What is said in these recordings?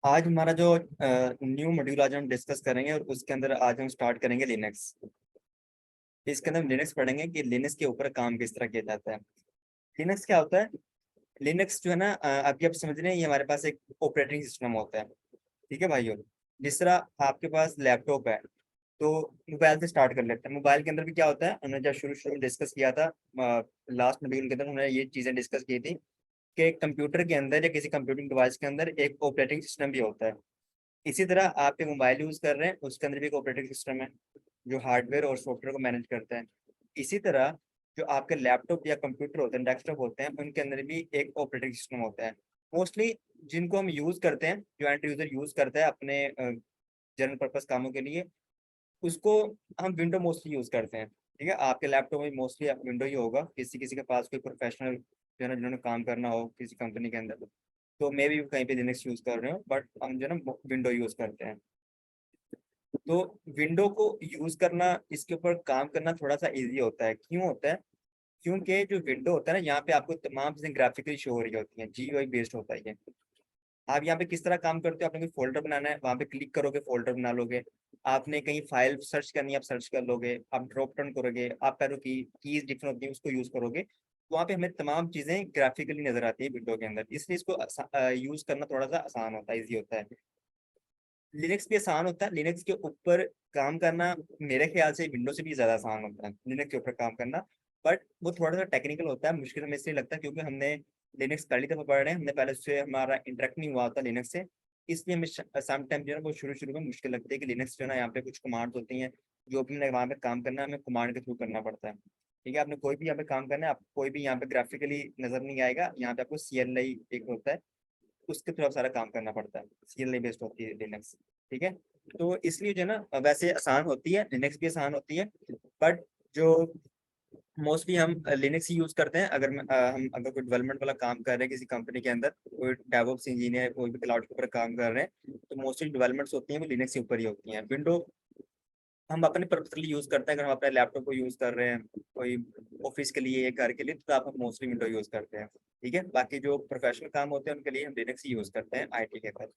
आज हमारा जो न्यू मॉड्यूल आज हम डिस्कस करेंगे और उसके अंदर आज हम स्टार्ट करेंगे लिनक्स। इसके अंदर हम लिनक्स पढ़ेंगे कि लिनक्स के ऊपर काम किस तरह किया जाता है। लिनक्स क्या होता है? लिनक्स जो है ना, अभी आप समझ रहे हैं, ये हमारे पास एक ऑपरेटिंग सिस्टम होता है। ठीक है भाइयों। जिस तरह आपके पास लैपटॉप है, तो मोबाइल से स्टार्ट कर लेते हैं। मोबाइल के अंदर भी क्या होता है, हमने जब शुरू शुरू में डिस्कस किया था, लास्ट मॉड्यूल के अंदर हमने ये चीजें डिस्कस की थी कि कंप्यूटर के अंदर या किसी कंप्यूटिंग डिवाइस के अंदर एक ऑपरेटिंग सिस्टम भी होता है। इसी तरह आप एक मोबाइल यूज कर रहे हैं, उसके अंदर भी एक ऑपरेटिंग सिस्टम है जो हार्डवेयर और सॉफ्टवेयर को मैनेज करता है। इसी तरह जो आपके लैपटॉप या कंप्यूटर होते हैं, डेस्कटॉप होते हैं, उनके अंदर भी एक ऑपरेटिंग सिस्टम होता है। मोस्टली जिनको हम यूज करते हैं, जो एंड यूजर यूज करता है अपने जनरल पर्पस कामों के लिए, उसको हम विंडो मोस्टली यूज करते हैं। ठीक है, आपके लैपटॉप में मोस्टली विंडो ही होगा। किसी किसी के पास कोई प्रोफेशनल जो है ना, जिन्होंने काम करना हो किसी कंपनी के अंदर, तो मे भी कहीं पे लिनक्स यूज कर रहे हो, बट हम जो है ना विंडो यूज करते हैं। तो विंडो को यूज करना, इसके ऊपर काम करना थोड़ा सा इजी होता है। क्यों होता है? क्योंकि जो विंडो होता है ना, यहाँ पे आपको तमाम चीजें ग्राफिकली शो हो रही होती हैं, जीयूआई बेस्ड होता है ये। आप यहाँ पे किस तरह काम करते हो, आपने कोई फोल्डर बनाना है, वहां पे क्लिक करोगे, फोल्डर बना लोगे। आपने कहीं फाइल सर्च करनी है, आप सर्च कर लोगे। आप ड्रॉप डाउन करोगे, आप पैरों की कीज डिफरेंट होती है, उसको यूज करोगे, तो वहाँ पे हमें तमाम चीजें ग्राफिकली नजर आती है विंडो के अंदर। इसलिए इसको यूज करना थोड़ा सा आसान होता है, ईजी होता है। लिनक्स भी आसान होता है। लिनक्स के ऊपर काम करना मेरे ख्याल से विंडो से भी ज्यादा आसान होता है, लिनक्स के ऊपर काम करना। बट वो थोड़ा सा टेक्निकल होता है, मुश्किल हमें इसलिए लगता है क्योंकि हमने लिनक्स पहली दफा पढ़ रहे हैं, हमने पहले उससे हमारा इंटरेक्ट नहीं हुआ होता लिनक्स से। इसलिए हमें सम टाइम जो है ना वो शुरू शुरू में मुश्किल लगती है कि लिनक्स जो है ना, यहाँ पे कुछ कमांड होती हैं, जो भी हमने वहाँ पे काम करना है, हमें कमांड के थ्रू करना पड़ता है। ठीक है, आपने कोई भी यहाँ पे काम करना है, आप कोई भी यहाँ पे ग्राफिकली नजर नहीं आएगा। यहाँ पे आपको CLI एक होता है, उसके थ्रू सारा काम करना पड़ता है। CLI बेस्ड होती है लिनक्स। ठीक है, तो इसलिए जो है ना, वैसे आसान होती है, लिनक्स भी आसान होती है। बट जो मोस्टली हम लिनक्स ही यूज करते हैं। हम अगर कोई डेवलपमेंट वाला काम कर रहे हैं किसी कंपनी के अंदर, कोई डेवऑप्स इंजीनियर कोई भी क्लाउड के ऊपर काम कर रहे हैं, तो मोस्टली डेवलपमेंट्स होती हैं वो लिनक्स के ऊपर ही होती हैं। विंडो हम अपने पर्पसली यूज करते हैं। अगर हम अपने लैपटॉप को यूज कर रहे हैं कोई ऑफिस के लिए या घर के लिए, तो आप मोस्टली विंडो यूज करते हैं। ठीक है, बाकी जो प्रोफेशनल काम होते हैं उनके लिए हम लिनक्स ही यूज करते हैं, IT के अंदर।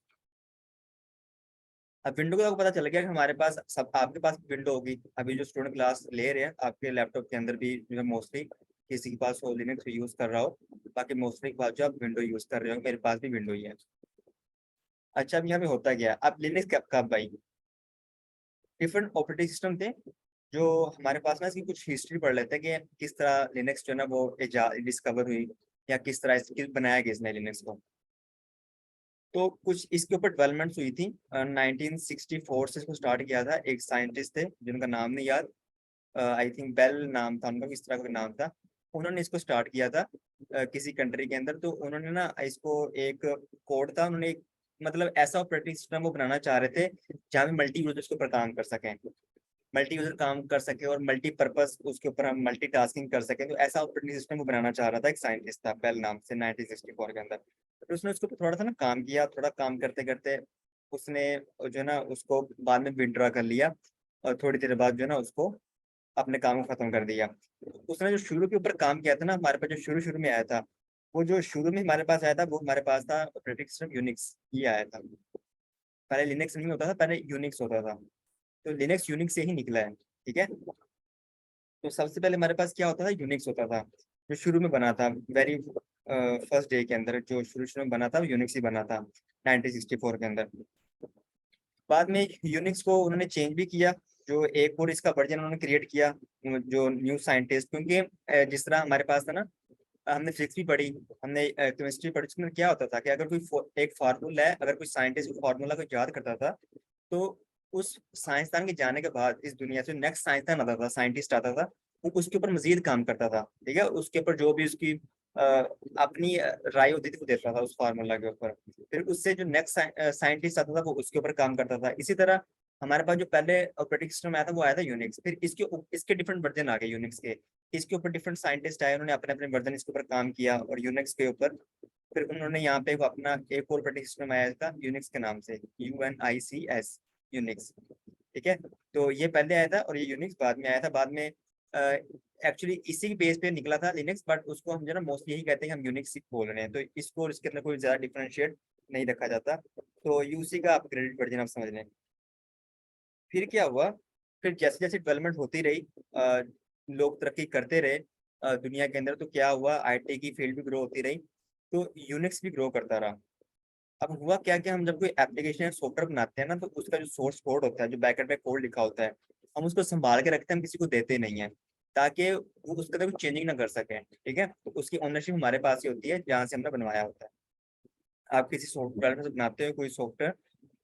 अब विंडो का आपको पता चल गया कि हमारे पास सब, आपके पास विंडो होगी। अभी जो स्टूडेंट क्लास ले रहे हैं, आपके लैपटॉप के अंदर भी जो है मोस्टली किसी के पास हो लिनक्स यूज कर रहा हो, बाकी मोस्टली के पास जो आप विंडो यूज कर रहे हो, मेरे पास भी विंडो ही है। अच्छा, अब यहाँ पे होता क्या है, अब लिनक्स कब कब आई? डिफरेंट ऑपरेटिंग सिस्टम थे जो हमारे पास ना, इसकी कुछ हिस्ट्री पढ़ लेते हैं कि किस तरह लिनक्स जो है ना वो डिस्कवर हुई, या किस तरह बनाया गया इसने लिनक्स को। तो कुछ इसके ऊपर डेवलपमेंट्स हुई थी। 1964 से इसको स्टार्ट किया था। एक साइंटिस्ट थे जिनका नाम नहीं याद, आई थिंक बेल नाम था उनका, किस तरह का नाम था। उन्होंने इसको स्टार्ट किया था किसी कंट्री के अंदर। तो उन्होंने ना इसको एक कोड था, उन्होंने एक मतलब ऐसा ऑपरेटिंग सिस्टम वो बनाना चाह रहे थे जहाँ पे मल्टी यूजर्स के ऊपर काम कर सकें, मल्टी यूजर काम कर सके और मल्टीपर्पज उसके ऊपर हम मल्टीटास्किंग कर सके। तो ऐसा ऑपरेटिंग सिस्टम वो बनाना चाह रहा था, एक साइंटिस्ट था बेल नाम से, 1964 के अंदर। तो उसने उसके ऊपर थोड़ा सा ना काम किया, थोड़ा काम करते करते उसने जो है ना उसको बाद में विड्रॉ कर लिया, और थोड़ी देर बाद जो है ना उसको अपने काम को खत्म कर दिया। उसने जो शुरू के ऊपर काम किया था ना, हमारे पास जो शुरू शुरू में आया था, वो जो शुरू में हमारे पास आया था, वो हमारे पास था ऑपरेटिंग सिस्टम यूनिक्स, ये आया था। पहले लिनक्स नहीं होता था, पहले यूनिक्स होता था। तो लिनक्स यूनिक्स से ही निकला है। ठीक है, तो सबसे पहले हमारे पास क्या होता था, यूनिक्स होता था, जो शुरू में बना था वेरी फर्स्ट डे के अंदर। जो शुरू शुरू में बना था वो यूनिक्स ही बना था 1964 के अंदर। बाद में यूनिक्स को उन्होंने चेंज भी किया, जो एक और इसका वर्जन उन्होंने क्रिएट किया, जो न्यू साइंटिस्ट। क्योंकि जिस तरह हमारे पास था ना, हमने फिजिक्स भी पढ़ी, हमने केमिस्ट्री पढ़ी, उसमें क्या होता था कि अगर कोई एक फार्मूला है, अगर कोई साइंटिस्ट उस फार्मूला को याद करता था, तो उस साइंसदान के जाने के बाद इस दुनिया से नेक्स्ट साइंसदान आता था, साइंटिस्ट आता था, वो उसके ऊपर मजीद काम करता था। ठीक है, उसके ऊपर जो भी उसकी अपनी राय होती थी वो देता था उस फार्मूला के ऊपर। फिर उससे जो नेक्स्ट साइंटिस्ट आता था वो उसके ऊपर काम करता था। इसी तरह हमारे पास जो पहले ऑपरेटिंग सिस्टम आया था वो आया था यूनिक्स। फिर इसके डिफरेंट वर्जन आ गए यूनिक्स के। इसके ऊपर डिफरेंट साइंटिस्ट आए, उन्होंने अपने अपने वर्जन इसके ऊपर काम किया, और यूनिक्स के ऊपर फिर उन्होंने यहाँ पे अपना एक और ऑपरेटिंग सिस्टम आया था यूनिक्स के नाम से, UNICS, यूनिक्स। ठीक है, तो ये पहले आया था और ये यूनिक्स बाद में आया था। बाद में एक्चुअली इसी बेस पे निकला था लिनक्स, बट उसको हम जो ना मोस्टली यही कहते हैं कि हम यूनिक्स बोल रहे हैं, तो इसको और इसके अंदर कोई ज्यादा डिफरेंशिएट नहीं रखा जाता। तो ये उसी का अपग्रेडेड वर्जन आप समझ लें। फिर क्या हुआ, फिर जैसे जैसे डेवलपमेंट होती रही, लोग तरक्की करते रहे दुनिया के अंदर, तो क्या हुआ, आईटी की फील्ड भी ग्रो होती रही, तो यूनिक्स भी ग्रो करता रहा। अब हुआ क्या कि हम जब कोई एप्लीकेशन या सॉफ्टवेयर बनाते हैं ना, तो उसका जो सोर्स कोड होता है, जो बैकएंड में कोड लिखा होता है, हम उसको संभाल के रखते हैं, हम किसी को देते नहीं है, ताकि वो उसका कुछ चेंजिंग ना कर सके। ठीक है, तो उसकी ओनरशिप हमारे पास ही होती है जहाँ से हमने बनवाया होता है। आप किसी सॉफ्टवेयर में से बनाते हो कोई सॉफ्टवेयर,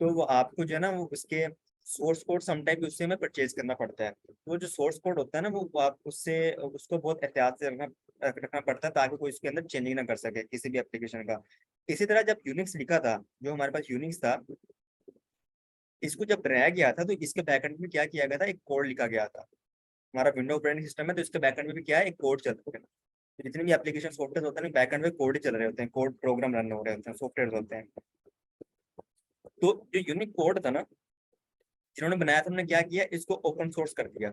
तो वो आपको जो है ना, वो उसके सोर्स कोड समटाइम उससे हमें परचेज करना पड़ता है। तो वो जो सोर्स कोड होता है ना, वो आप उससे उसको बहुत एहतियात से रखना पड़ता है, ताकि कोई उसके अंदर चेंजिंग ना कर सके किसी भी एप्लीकेशन का। इसी तरह जब यूनिक्स लिखा था, जो हमारे पास यूनिक्स था, इसको जब बनाया गया था, तो इसके बैकएंड में क्या किया गया था, एक कोड लिखा गया था। हमारा विंडो ऑपरेटिंग सिस्टम है, तो इसके बैकएंड में भी क्या है, एक कोड चल रहा है। तो जितने भी एप्लीकेशन सॉफ्टवेयर होते हैं, बैकएंड में कोड ही चल रहे होते हैं, कोड प्रोग्राम रन हो रहे होते हैं, सॉफ्टवेयर होते हैं। तो जो यूनिक कोड था ना, जिन्होंने बनाया था, उन्होंने क्या किया, इसको ओपन सोर्स कर दिया।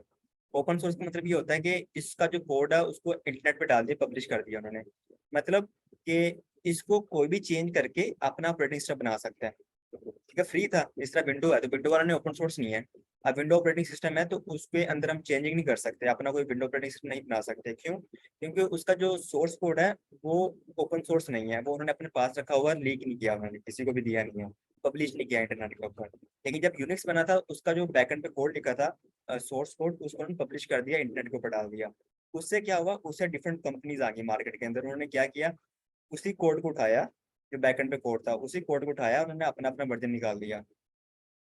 ओपन सोर्स का मतलब ये होता है कि इसका जो कोड है उसको इंटरनेट पे डाल दिया, पब्लिश कर दिया उन्होंने। मतलब कि इसको कोई भी चेंज करके अपना ऑपरेटिंग सिस्टम बना सकता है। ठीक है, फ्री था, इस तरह विंडो है, तो विंडो वाला ने ओपन सोर्स नहीं है। अब विंडो ऑपरेटिंग सिस्टम है, तो उसके अंदर हम चेंजिंग नहीं कर सकते, अपना कोई विंडो ऑपरेटिंग सिस्टम नहीं बना सकते। क्यों? क्योंकि उसका जो सोर्स कोड है वो ओपन सोर्स नहीं है, वो उन्होंने अपने पास रखा हुआ, लीक नहीं किया उन्होंने, किसी को भी दिया नहीं है, पब्लिश नहीं किया इंटरनेट के ऊपर। लेकिन जब यूनिक्स बना था, उसका जो बैकएंड पे कोड लिखा था, सोर्स कोड, उसको उन्होंने पब्लिश कर दिया, इंटरनेट के ऊपर डाल दिया। उससे क्या हुआ, उससे डिफरेंट कंपनीज आ गई मार्केट के अंदर। उन्होंने क्या किया, उसी कोड को उठाया, जो बैकएंड पे कोड था, उसी कोड को उठाया, उन्होंने अपना अपना वर्जन निकाल दिया।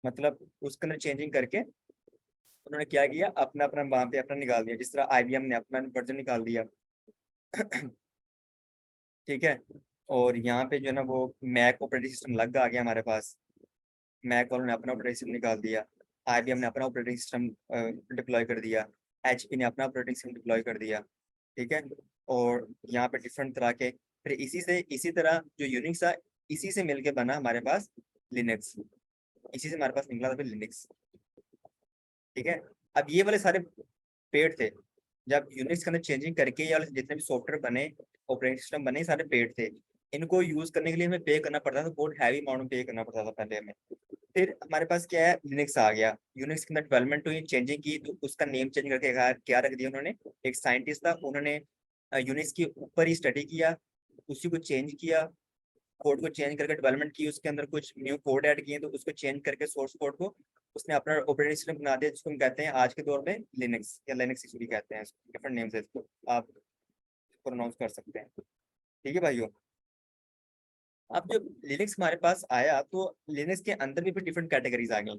मतलब उसके अंदर चेंजिंग करके उन्होंने क्या किया, अपना अपना वहां पे अपना निकाल दिया, जिस तरह आईबीएम ने अपना वर्जन निकाल दिया। ठीक है, और यहाँ पे जो है ना, वो मैक ऑपरेटिंग सिस्टम लग आ गया हमारे पास। मैक वालों ने अपना ऑपरेटिंग सिस्टम निकाल दिया, आईबीएम ने अपना ऑपरेटिंग सिस्टम डिप्लॉय कर दिया, एचपी ने अपना ऑपरेटिंग सिस्टम डिप्लॉय कर दिया। ठीक है, और यहाँ पे डिफरेंट तरह के, फिर इसी तरह जो यूनिक्स था, इसी से मिलके बना हमारे पास लिनक्स। इसी से हमारे पास निकला था फिर लिनक्स। ठीक है, अब ये वाले सारे पेड थे। जब यूनिक्स के अंदर चेंजिंग करके या जितने भी सॉफ्टवेयर बने, ऑपरेटिंग सिस्टम बने, सारे पेड थे। इनको यूज करने के लिए हमें पे करना पड़ता था, बहुत हैवी अमाउंट में पे करना पड़ता था पहले हमें। फिर हमारे पास क्या है, लिनक्स आ गया। यूनिक्स के अंदर डेवलपमेंट हुई, चेंजिंग की, तो उसका नेम चेंज करके क्या रख दिया उन्होंने, एक साइंटिस्ट था, उन्होंने यूनिक्स के ऊपर ही स्टडी किया, उसी को चेंज किया, कोड को चेंज करके डेवलपमेंट की, उसके अंदर कुछ न्यू कोड ऐड किए, तो उसको चेंज करके सोर्स कोड को उसने अपना ऑपरेटिंग सिस्टम बना दिया, जिसको हम कहते हैं आज के दौर में लिनक्स, या लिनक्स भी कहते हैं, डिफरेंट नेम से इसको आप प्रोनाउंस कर सकते हैं। ठीक है भाइयों, अब जब लिनक्स हमारे पास आया, तो लिनक्स के अंदर भी डिफरेंट कैटेगरीज आ गई।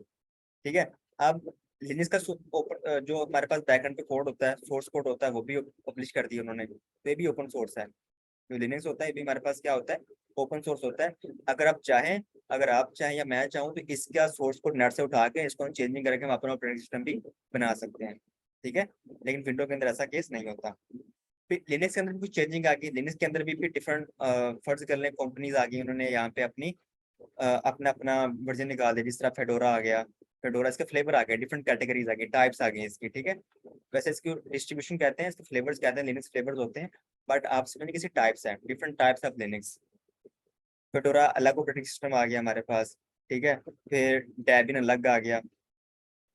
ठीक है, अब लिनक्स का जो हमारे पास बैकएंड पे कोड होता है, सोर्स कोड होता है, वो भी पब्लिश कर दिया उन्होंने, तो ये भी ओपन सोर्स है। जो लिनक्स होता है, ये भी हमारे पास क्या होता है, ओपन सोर्स होता है। अगर आप चाहें या मैं चाहूँ, तो इसका सोर्स कोड नेट से उठा के इसको हम चेंजिंग करके हम अपना ऑपरेटिंग सिस्टम भी बना सकते हैं। ठीक है, लेकिन विंडो के अंदर ऐसा केस नहीं होता। फिर लिनक्स के अंदर भी कुछ चेंजिंग आ गई, लिनक्स के अंदर भी फिर डिफरेंट फर्ज कर लें कंपनीज आ गई, उन्होंने यहाँ पे अपनी अपना अपना वर्जन निकाल दिया, जिस तरह फेडोरा आ गया। फेडोरा, इसके फ्लेवर आ गए, डिफरेंट कैटेगरीज आ गई, टाइप्स आ गई इसकी। ठीक है, वैसे इसकी डिस्ट्रीब्यूशन कहते हैं, इसके फ्लेवर्स कहते हैं, लिनक्स फ्लेवर्स होते हैं, बट आप समझिए किसी टाइप्स हैं, different types of Linux. Fedora अलग ऑपरेटिंग सिस्टम आ गया हमारे पास। ठीक है, फिर डेबियन अलग आ गया।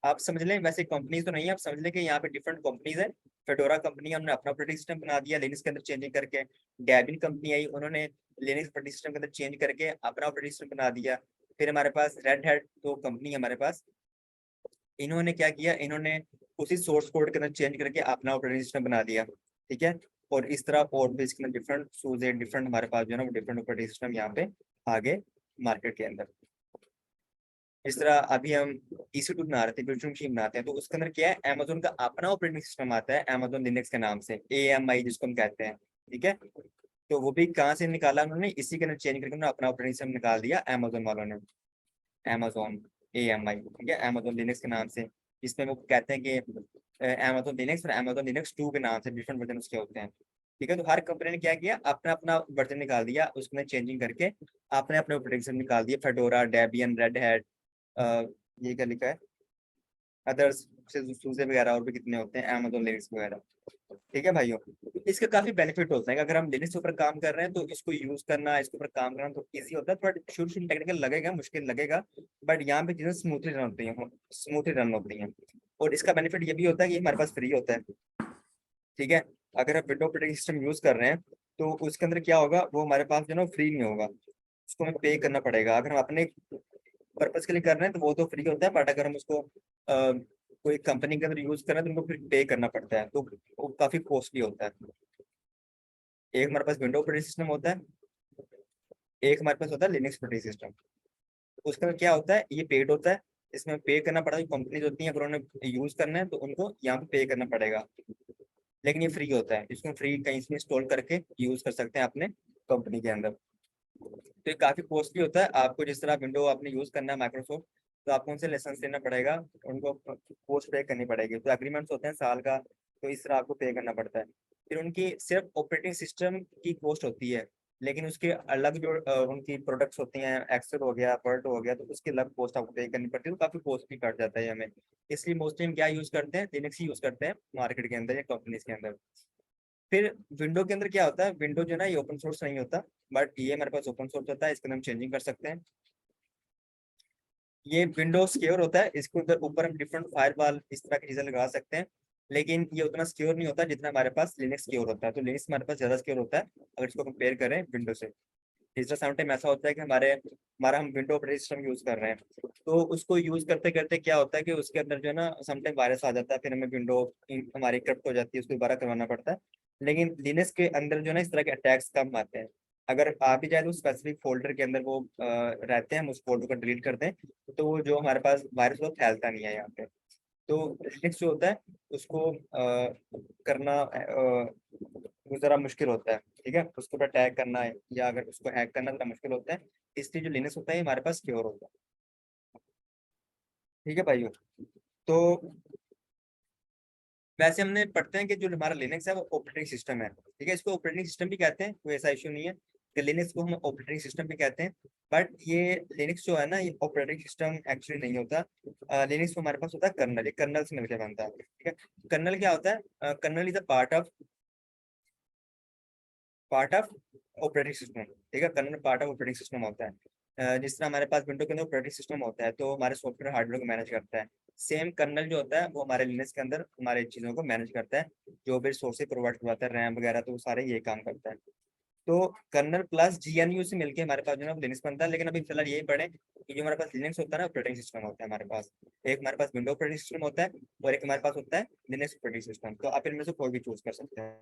आप समझ लें, वैसे कंपनीज तो नहीं है, आप समझ लें कि यहाँ पे डिफरेंट कंपनीज है। फेडोरा कंपनी, उन्होंने अपना ऑपरेटिंग सिस्टम बना दिया लिनक्स के अंदर चेंजिंग करके। डेबियन कंपनी आई, उन्होंने लिनक्स ऑपरेटिंग सिस्टम के अंदर चेंज करके अपना ऑपरेटिंग सिस्टम बना दिया। फिर हमारे पास रेड हैट तो कंपनी है हमारे पास, इन्होंने क्या किया, इन्होंने उसी सोर्स कोड के अंदर चेंज करके अपना ऑपरेटिंग सिस्टम बना दिया। ठीक है, और इस तरह और भी इसके अंदर डिफरेंट सूज है, डिफरेंट हमारे पास जो है ना, वो डिफरेंट ऑपरेटिंग सिस्टम यहाँ पे आगे मार्केट के अंदर। इस तरह अभी हम EC2 बना रहे थे, वर्चुअल मशीन बनाते हैं, तो उसके अंदर क्या है, अमेजोन का अपना ऑपरेटिंग सिस्टम आता है, अमेजोन लिनक्स के नाम से, AMI जिसको हम कहते हैं। ठीक है, तो वो भी कहाँ से निकाला उन्होंने, इसी के अंदर चेंज करके उन्होंने अपना ऑपरेटिंग सिस्टम निकाल दिया अमेजोन वालों ने। अमेजोन AMI, ठीक है, अमेजोन लिनक्स के नाम से, जिसमें वो कहते हैं कि अमेजोन लिनक्स और अमेजोन लिनक्स 2 के नाम से डिफरेंट वर्जन उसके होते हैं। ठीक है, तो हर कंपनी ने क्या किया, अपना अपना वर्जन निकाल दिया, उसमें चेंजिंग करके अपने अपने ऑपरेटिंग सिस्टम निकाल दिया, फेडोरा, डेबियन, रेड हैट, ये क्या लिखा है, अदर्स, सूजे वगैरह और भी कितने होते हैं, अमेजोन लिनक्स वगैरह। ठीक है भाइयों, तो इसके काफी बेनिफिट होते हैं कि अगर हम लिनक्स के ऊपर काम कर रहे हैं तो इसको यूज करना, इसके ऊपर काम करना तो इजी होता है। बट शुरू शुरू टेक्निकल लगेगा, मुश्किल लगेगा, बट यहाँ पे चीजें स्मूथली रन होती हैं, स्मूथली रन होती हैं। और इसका बेनिफिट ये भी होता है कि हमारे पास फ्री होता है। ठीक है, अगर आप विंडो ऑपरेटिंग सिस्टम यूज कर रहे हैं तो उसके अंदर क्या होगा, वो हमारे पास जो है ना फ्री नहीं होगा, उसको हमें पे करना पड़ेगा। अगर हम अपने पर्पज के लिए कर रहे हैं तो वो तो फ्री होता है, बट अगर हम उसको कोई कंपनी के अंदर यूज कर रहे हैं तो उनको फिर पे करना पड़ता है, तो वो काफी कॉस्टली होता है। एक हमारे पास विंडो ऑपरेटिंग सिस्टम होता है, एक हमारे पास होता है लिनक्स ऑपरेटिंग सिस्टम। उसका क्या होता है, ये पेड होता है, इसमें पे करना पड़ता है। कंपनीज होती हैं, अगर उन्हें यूज करना है तो उनको यहाँ पे पे करना पड़ेगा, लेकिन ये फ्री होता है, इसको फ्री कहीं से इंस्टॉल करके यूज कर सकते हैं अपने कंपनी के अंदर। तो ये काफी कॉस्टली होता है। आपको जिस तरह विंडो आपने यूज करना है माइक्रोसॉफ्ट, तो आपको उनसे लाइसेंस लेना पड़ेगा, उनको कॉस्ट पे करनी पड़ेगी, तो एग्रीमेंट्स होते हैं साल का, तो इस तरह आपको पे करना पड़ता है। फिर उनकी सिर्फ ऑपरेटिंग सिस्टम की कॉस्ट होती है, लेकिन उसके अलग जो उनकी प्रोडक्ट्स होती हैं, एक्सेल हो गया, वर्ड हो गया, तो उसकी अलग कॉस्ट आपको पे करनी पड़ती है, तो काफी कॉस्टली कट जाता है हमें। इसलिए मोस्टली हम क्या यूज करते हैं, लिनक्स ही यूज करते हैं मार्केट के अंदर या कंपनीज के अंदर। फिर विंडो के अंदर क्या होता है, विंडो जो है ना ये ओपन सोर्स नहीं होता, बट ये हमारे पास ओपन सोर्स होता है, इसके अंदर हम चेंजिंग कर सकते हैं। ये विंडो सिक्योर होता है, इसके अंदर ऊपर हम डिफरेंट फायरवॉल इस तरह की चीजें लगा सकते हैं, लेकिन ये उतना सिक्योर नहीं होता जितना हमारे पास लिनक्स सिक्योर होता है। तो लिनक्स हमारे पास ज्यादा सिक्योर होता है अगर इसको कंपेयर करें विंडो से। तीसरा समटाइम ऐसा होता है कि हमारा हम विंडो ऑपरेटिंग सिस्टम यूज कर रहे हैं, तो उसको यूज करते करते क्या होता है कि उसके अंदर जो है ना समटाइम वायरस आ जाता है, फिर हमें विंडो हमारी करप्ट हो जाती है, उसको दोबारा करवाना पड़ता है। लेकिन लिनक्स के अंदर जो है ना इस तरह के अटैक्स कम आते हैं। अगर आ भी जाए तो स्पेसिफिक फोल्डर के अंदर वो रहते हैं, हम उस फोल्डर को डिलीट कर दें तो वो जो हमारे पास वायरस वो फैलता नहीं है यहाँ पे। तो लिनक्स जो होता है उसको करना वो जरा मुश्किल होता है। ठीक है, उसको ऊपर टैग करना है या अगर उसको हैक करना जरा मुश्किल होता है, इसलिए जो लिनक्स होता है ये हमारे पास सिक्योर होता है। ठीक है भाइयों, तो वैसे हमने पढ़ते हैं कि जो हमारा लिनक्स है वो ऑपरेटिंग सिस्टम है। ठीक है, इसको ऑपरेटिंग सिस्टम भी कहते हैं, कोई ऐसा इशू नहीं है कि लिनक्स को हम ऑपरेटिंग सिस्टम भी कहते हैं। बट ये लिनक्स जो है ना ये ऑपरेटिंग सिस्टम एक्चुअली नहीं होता। लिनक्स को हमारे पास होता है कर्नल, ये कर्नल से मिलकर बनता है। ठीक है, कर्नल क्या होता है, kernel is a part of operating system. ठीक है, kernel part of operating system होता है। जिस तरह हमारे पास विंडो के अंदर ऑपरेटिंग सिस्टम होता है तो हमारे सॉफ्टवेयर हार्डवेयर को मैनेज करता है, सेम कर्नल जो होता है वो हमारे लिनक्स के अंदर हमारे चीज़ों को मैनेज करता है, जो भी सोर्सेज प्रोवाइड करवाता है, रैम वगैरह, तो वो सारे ये काम करता है। तो कर्नल प्लस जीएनयू से मिलके हमारे पास जो है लिनक्स बनता है। लेकिन अभी फिलहाल यही पढ़े कि जो हमारे पास लिनक्स होता है ना ऑपरेटिंग सिस्टम होता है हमारे पास, एक हमारे पास विंडो ऑपरेटिंग सिस्टम होता है और एक हमारे पास होता है लिनक्स ऑपरेटिंग सिस्टम। तो आप इनमें से कोई भी चूज कर सकते हैं।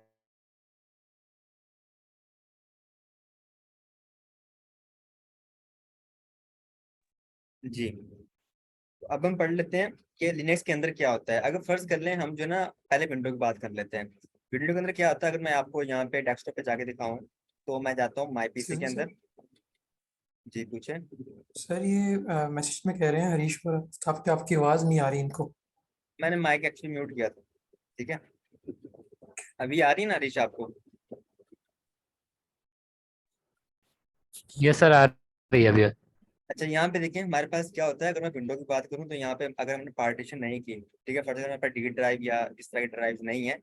जी, तो अब हम पढ़ लेते हैं कि लिनक्स के अंदर क्या होता है। अगर फर्ज कर लें हम जो ना पहले विंडो की बात कर लेते हैं। विंडो के अंदर क्या होता है, अगर मैं आपको यहाँ पे डेस्कटॉप पे जाके दिखाऊं, तो मैं जाता हूँ माई पीसी एक्सक्यूज के मी अंदर। सर। जी पूछे। सर ये मैसेज में कह रहे हैं हरीश पर आपकी आवाज़ नहीं आ रही इनको। मैंने माइक एक्चुअली म्यूट किया था। ठीक है, अभी आ रही है ना हरीश आपको? ये सर आ रही है अभी। अच्छा, यहाँ पे देखिए हमारे पास क्या होता है, अगर मैं विंडो की बात करूँ तो यहाँ पे अगर हमने पार्टीशन नहीं की, ठीक है, फर्ज हमारे पास डी ड्राइव या इस तरह की ड्राइव नहीं है,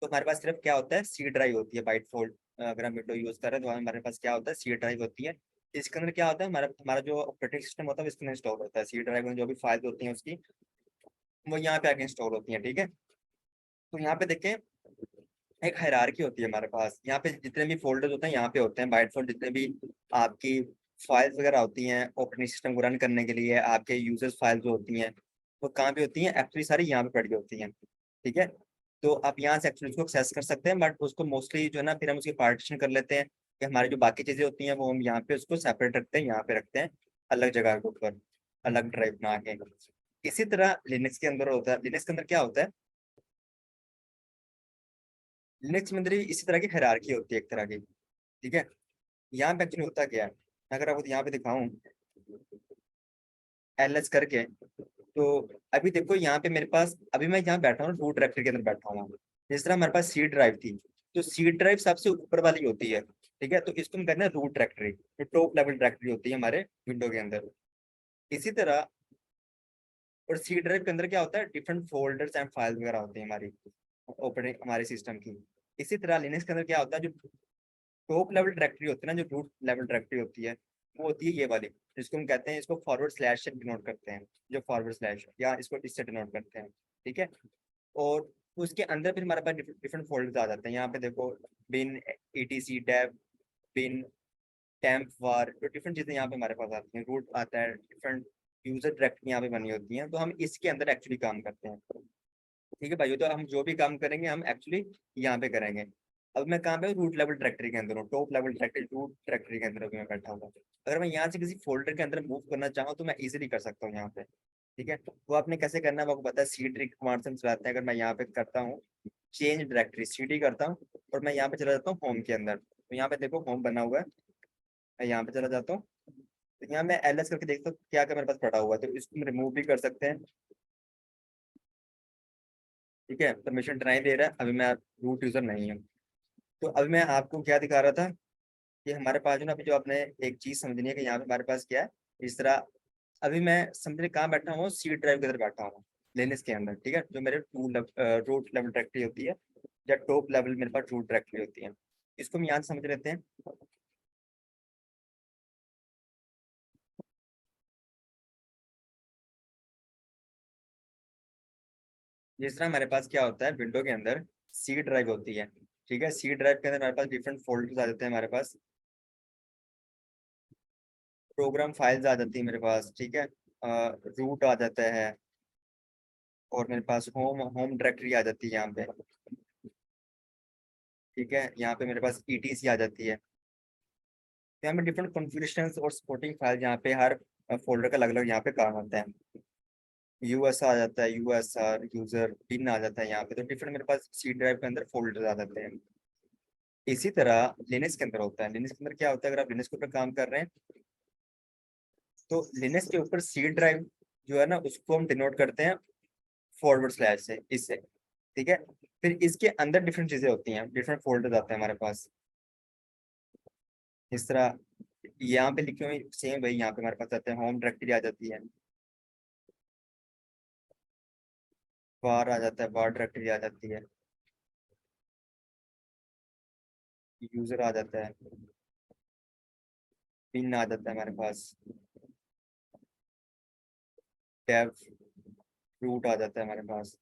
तो हमारे पास सिर्फ क्या होता है, सी ड्राइव होती है बाइट फोल्ड। अगर हम विंडो यूज कर रहे हैं तो हमारे पास क्या होता है, सी ड्राइव होती है। इसके अंदर क्या होता है, हमारा हमारा जो ऑपरेटिंग सिस्टम होता है वो इसके अंदर इंस्टॉल होता है। सी ड्राइव में जो भी फाइल्स होती हैं उसकी, वो यहाँ पे आके इंस्टॉल होती हैं। ठीक है, तो यहाँ पे देखें एक हायरार्की होती है हमारे पास, यहाँ पे जितने भी फोल्डर्स होते हैं यहाँ पे होते हैं बाय डिफॉल्ट। जितने भी आपकी फाइल्स वगैरह होती हैं ऑपरेटिंग सिस्टम को रन करने के लिए, आपके यूजर्स फाइल्स जो होती हैं वो कहाँ पे होती हैं, एक्चुअली सारी यहाँ पे पड़ी होती हैं। ठीक है, तो आप यहाँ से एक्चुअली उसको एक्सेस कर सकते हैं, बट उसको मोस्टली जो है ना फिर हम उसकी पार्टीशन कर लेते हैं कि हमारी जो बाकी चीजें होती हैं वो हम यहाँ पे उसको सेपरेट रखते हैं, यहाँ पे रखते हैं अलग जगह के ऊपर, अलग ड्राइव बना के। इसी तरह लिनक्स के अंदर होता है। लिनक्स के अंदर क्या होता है, लिनक्स में अंदर भी इसी तरह की हायरार्की होती है एक तरह की। ठीक है, यहाँ पे एक्चुअली होता क्या है, अगर आपको यहाँ पे दिखाऊं एलएस करके, तो अभी देखो यहाँ पे मेरे पास, अभी मैं यहाँ बैठा हूँ रूट डायरेक्टरी के अंदर बैठा हुआ हूँ। जिस तरह हमारे पास सी ड्राइव थी, तो सी ड्राइव सबसे ऊपर वाली होती है। ठीक है, तो इसको हम कहते हैं रूट डायरेक्टरी, जो टॉप लेवल डायरेक्टरी होती है हमारे विंडो के अंदर। इसी तरह और सी ड्राइव के अंदर क्या होता है, डिफरेंट फोल्डर्स एंड फाइल वगैरह होती है हमारी ऑपरेटिंग हमारे सिस्टम की। इसी तरह लिनक्स के अंदर क्या होता है, जो टॉप लेवल डायरेक्टरी होती है ना, जो रूट लेवल डायरेक्टरी होती है, वो होती है ये वाली, जिसको हम कहते हैं, इसको फॉरवर्ड स्लैश से डिनोट करते हैं, जो फॉरवर्ड स्लैश या इसको इससे डिनोट करते हैं, ठीक है। और उसके अंदर फिर हमारे पास डिफरेंट फोल्डर्स आ जाते हैं। यहाँ पे देखो, बिन, etc डेव, बिन, टेम्प वार, जो डिफरेंट चीजें यहाँ पे हमारे पास आती हैं, रूट आता है, डिफरेंट यूजर डायरेक्टरी यहाँ पे बनी होती हैं, तो हम इसके अंदर एक्चुअली काम करते हैं, ठीक है भाई। तो हम जो भी काम करेंगे हम एक्चुअली यहाँ पे करेंगे। अब मैं कहाँ पे, रूट लेवल डायरेक्टरी के अंदर हूँ, top level directory root directory के अंदर अभी मैं बैठा हूँ। अगर मैं यहाँ से किसी फोल्डर के अंदर मूव करना चाहूँ तो मैं इजीली कर सकता हूँ यहाँ पे, ठीक है। वो आपने कैसे करना है वो आपको पता है, cd कमांड से हम चलाते हैं। अगर मैं यहाँ पे करता हूँ चेंज डायरेक्टरी, cd करता हूँ और मैं यहाँ पे चला जाता हूँ होम के अंदर, तो यहाँ पे देखो होम बना हुआ है, मैं यहाँ पे चला जाता हूँ, तो यहाँ मैं ls करके देखता हूँ क्या क्या मेरे पास पड़ा हुआ है, तो इसको रिमूव भी कर सकते हैं, ठीक है। परमिशन ट्राई दे रहा है, अभी मैं रूट यूजर नहीं हूँ। तो अभी मैं आपको क्या दिखा रहा था कि हमारे पास जो ना, अभी जो आपने एक चीज समझनी है कि यहाँ पे हमारे पास क्या है, इस तरह अभी मैं समझने कहाँ बैठा हूँ, सी ड्राइव के अंदर बैठा हूँ लिनक्स के अंदर, ठीक है, जो मेरे रूट लेवल डायरेक्टरी होती है या टॉप लेवल मेरे पास रूट डायरेक्टरी होती है। इसको हम यहाँ से समझ लेते हैं। जिस तरह हमारे पास क्या होता है, विंडो के अंदर सी ड्राइव होती है, ठीक है। सी ड्राइव के अंदर हमारे पास डिफरेंट फोल्डर्स आ जाते हैं, हमारे पास प्रोग्राम फाइल्स आ जाती है मेरे पास, ठीक है, रूट आ जाता है, और मेरे पास होम होम डायरेक्टरी आ जाती है यहाँ पे, ठीक है। यहाँ पे मेरे पास etc आ जाती है। यहाँ पे डिफरेंट कॉन्फ़िगरेशंस और सपोर्टिंग फाइल, यहाँ पे हर फोल्डर का अलग अलग यहाँ पे काम होता है। यूएस आ जाता है, यूएसआर यूजर पिन आ जाता है यहाँ पे, तो डिफरेंट मेरे पास सी ड्राइव के अंदर फोल्डर आ जाते हैं। इसी तरह लिनक्स के अंदर होता है। लिनक्स के अंदर क्या होता है, अगर आप लिनक्स के ऊपर काम कर रहे हैं तो लिनक्स के ऊपर सी ड्राइव जो है ना, उसको हम डिनोट करते हैं फॉरवर्ड स्लैश से, इससे, ठीक है। फिर इसके अंदर डिफरेंट चीजें होती हैं, डिफरेंट फोल्डर आते हैं हमारे पास, इस तरह यहाँ पे लिखे हुए सेम वही यहाँ पे हमारे पास आते हैं, होम डायरेक्टरी आ जाती है, बार आ जाता है, बार डायरेक्टरी आ जाती है, यूजर आ जाता है, पिन आ जाता है हमारे पास, डेव, रूट आ जाता है हमारे पास,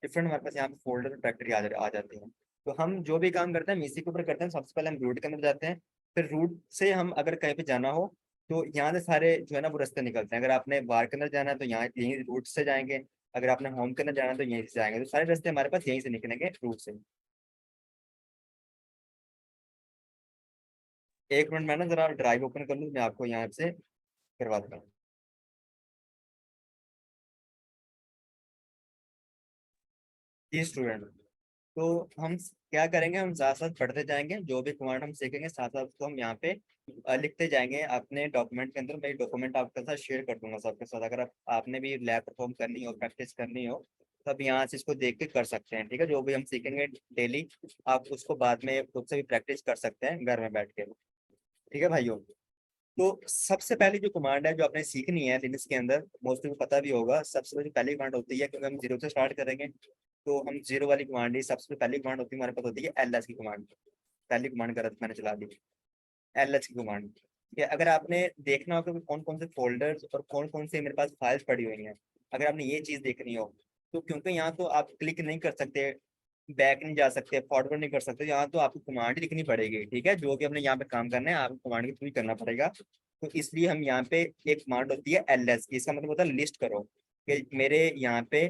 डिफरेंट हमारे पास यहाँ पे फोल्डर डायरेक्टरी आ जाती है। तो हम जो भी काम करते हैं हम इसी के ऊपर करते हैं। सबसे पहले हम रूट के अंदर जाते हैं, फिर रूट से हम अगर कहीं पे जाना हो तो यहाँ से सारे जो है ना वो रास्ते निकलते हैं। अगर आपने बार के अंदर जाना है तो यहाँ यहीं रूट से जाएंगे, अगर आपने होम के अंदर जाना है तो यहीं से जाएंगे, तो सारे रास्ते हमारे पास यहीं से निकलेंगे रूट से। एक मिनट, मैं ना जरा ड्राइव ओपन कर लूँ, मैं आपको यहाँ से करवा देता हूँ। जी स्टूडेंट, तो हम क्या करेंगे, हम साथ साथ पढ़ते जाएंगे, जो भी कमांड हम सीखेंगे साथ साथ उसको हम यहाँ पे लिखते जाएंगे अपने डॉक्यूमेंट के अंदर। मैं डॉक्यूमेंट आपके साथ शेयर कर दूंगा सबके साथ। अगर आपने भी लैब परफॉर्म करनी हो, प्रैक्टिस करनी हो, तो आप यहाँ से इसको देख के कर सकते हैं, ठीक है। जो भी हम सीखेंगे डेली, आप उसको बाद में खुद से भी प्रैक्टिस कर सकते हैं घर में बैठ के, ठीक है भाइयों। तो सबसे पहली जो कमांड है जो आपने सीखनी है लिनक्स के अंदर, मोस्टली को पता भी होगा, सबसे पहली कमांड होती है, क्योंकि हम जीरो से स्टार्ट करेंगे तो हम जीरो वाली कमांड ही सबसे पहली कमांड होती है हमारे पास, होती है ls की कमांड। पहली कमांड गलत मैंने चला दी, ls की कमांड। कि अगर आपने देखना हो कि कौन कौन से फोल्डर्स और कौन कौन से मेरे पास फाइल्स पड़ी हुई हैं, अगर आपने ये चीज देखनी हो, तो क्योंकि यहाँ तो आप क्लिक नहीं कर सकते, बैक नहीं जा सकते, फॉरवर्ड नहीं कर सकते, यहाँ तो आपको कमांड ही लिखनी पड़ेगी, ठीक है। जो कि हमने यहाँ पे काम करना है आपको कमांड के थ्रू ही करना पड़ेगा। तो इसलिए हम यहाँ पे एक कमांड होती है ls की, इसका मतलब होता है लिस्ट करो कि मेरे यहाँ पे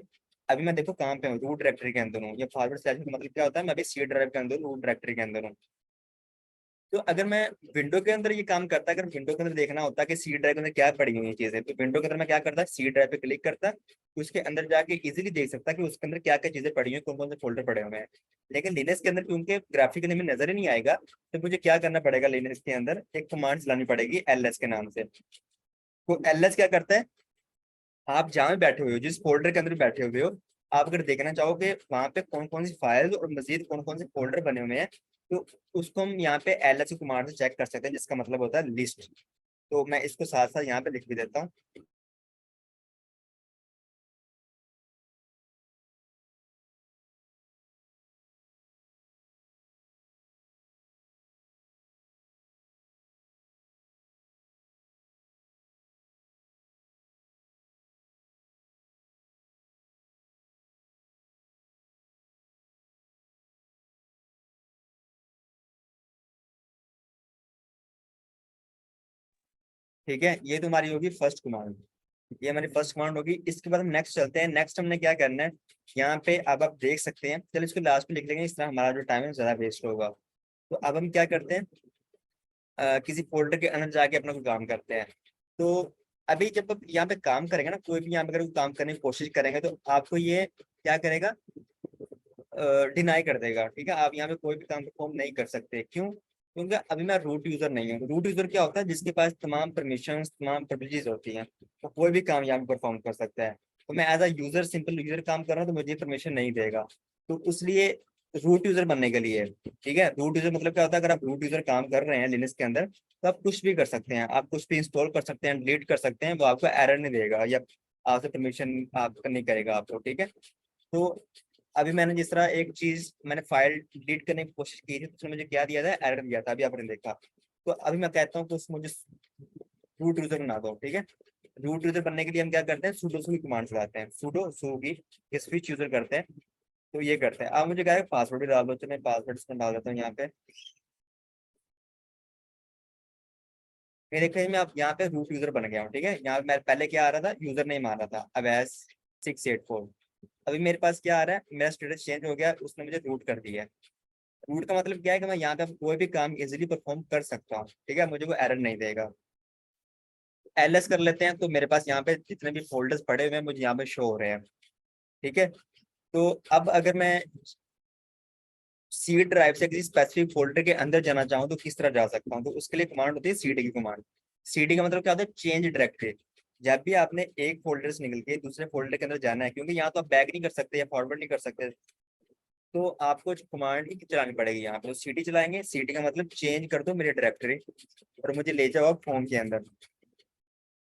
अभी मैं देखो कहाँ पे हूँ, रूट डायरेक्टरी के अंदर हूँ। ये फॉरवर्ड स्लैश का मतलब क्या होता है, मैं अभी सी ड्राइव के अंदर रूट डायरेक्टरी के अंदर हूँ। तो अगर मैं विंडो के अंदर ये काम करता, अगर विंडो के अंदर देखना होता कि सी ड्राइव के अंदर क्या पड़ी हुई है चीजें, तो विंडो के अंदर मैं क्या करता, सी ड्राइव पे क्लिक करता, तो उसके अंदर जाके इजीली देख सकता कि उसके अंदर क्या क्या चीजें पड़ी हुई, कौन कौन से फोल्डर पड़े हुए हैं। लेकिन लिनक्स के अंदर क्योंकि ग्राफिकली में नजर ही नहीं आएगा, तो मुझे क्या करना पड़ेगा, लिनक्स के अंदर एक कमांड चलानी पड़ेगी ls के नाम से। तो ls क्या करता है, आप जहाँ भी बैठे हुए हो, जिस फोल्डर के अंदर बैठे हुए हो, आप अगर देखना चाहोगे वहां पे कौन कौन सी फाइल्स और मजीद कौन कौन से फोल्डर बने हुए हैं, तो उसको हम यहाँ पे ls कमांड से चेक कर सकते हैं, जिसका मतलब होता है लिस्ट। तो मैं इसको साथ साथ यहाँ पे लिख भी देता हूँ, ठीक है, ये तुम्हारी होगी फर्स्ट कमांड, ये हमारी फर्स्ट कमांड होगी। इसके बाद हम नेक्स्ट चलते हैं। नेक्स्ट हमने क्या करना है, यहाँ पे अब आप देख सकते हैं, चलो इसको लास्ट में लिख लेंगे, इस तरह हमारा जो टाइम है ज्यादा वेस्ट होगा। तो अब हम क्या करते हैं, किसी फोल्डर के अंदर जाके अपना कोई काम करते हैं। तो अभी जब आप यहाँ पे काम करेंगे ना, कोई भी यहाँ पे अगर कोई काम करने की कोशिश करेंगे तो आपको ये क्या करेगा, डिनाई कर देगा। ठीक है, आप यहाँ पे कोई भी काम परफॉर्म नहीं कर सकते। क्यों? क्योंकि अभी मैं रूट यूजर नहीं हूँ। रूट यूजर क्या होता है, जिसके पास तमाम परमिशन, तमाम प्रिविलेजेस होती हैं, तो कोई भी काम यहाँ पे परफॉर्म कर सकता है। तो मैं as a user, simple user काम कर रहा हूँ, तो मुझे परमिशन नहीं देगा। तो इसलिए रूट यूजर बनने के लिए, ठीक है, रूट यूजर मतलब क्या होता है, अगर आप रूट यूजर काम कर रहे हैं लिनक्स के अंदर, तो आप कुछ भी कर सकते हैं, आप कुछ भी इंस्टॉल कर सकते हैं, डिलीट कर सकते हैं, वो आपको एरर नहीं देगा या आपसे परमिशन आपका नहीं करेगा आपको। ठीक है, तो अभी मैंने जिस तरह एक चीज, मैंने फाइल डिलीट करने की कोशिश की थी, तो उसने मुझे क्या दिया था, एरर दिया था, अभी आपने देखा। तो अभी मैं कहता हूँ कि उसको मुझे रूट यूजर बना दो। ठीक है, रूट यूजर बनने के लिए हम क्या करते हैं, sudo su की कमांड चलाते हैं, sudo su की स्विच यूजर करते हैं। तो ये करते हैं। आप मुझे क्या है, पासवर्ड भी डाल दो, तो मैं पासवर्ड इसमें डाल देता हूँ यहाँ पे। मेरे कहीं में आप यहाँ पे रूट यूजर बन गया हूँ। ठीक है, यहाँ मैं पहले क्या आ रहा था, यूजर नेम आ रहा था अवैस 684। अभी मेरे पास क्या आ रहा है, मेरा स्टेटस चेंज हो गया, उसने मुझे रूट कर दिया है। रूट का मतलब क्या है कि मैं यहाँ पे कोई भी काम इजीली परफॉर्म कर सकता हूँ। ठीक है, मुझे वो एरर नहीं देगा। एलएस कर लेते हैं, तो मेरे पास यहाँ पे जितने भी फोल्डर्स पड़े हुए हैं मुझे यहाँ पे शो हो रहे हैं। ठीक है, तो अब अगर मैं सी ड्राइव से किसी स्पेसिफिक फोल्डर के अंदर जाना चाहूँ तो किस तरह जा सकता हूँ, तो उसके लिए कमांड होती है सीडी की कमांड। सीडी का मतलब क्या होता है, चेंज डायरेक्टरी। जब भी आपने एक फोल्डर से निकल के दूसरे फोल्डर के अंदर जाना है, क्योंकि यहाँ तो आप बैक नहीं कर सकते या फॉरवर्ड नहीं कर सकते, तो आपको कमांड ही चलानी पड़ेगी। यहाँ पे तो सीडी चलाएंगे, सीडी का मतलब चेंज कर दो मेरी डायरेक्टरी और मुझे ले जाओ आप होम के अंदर।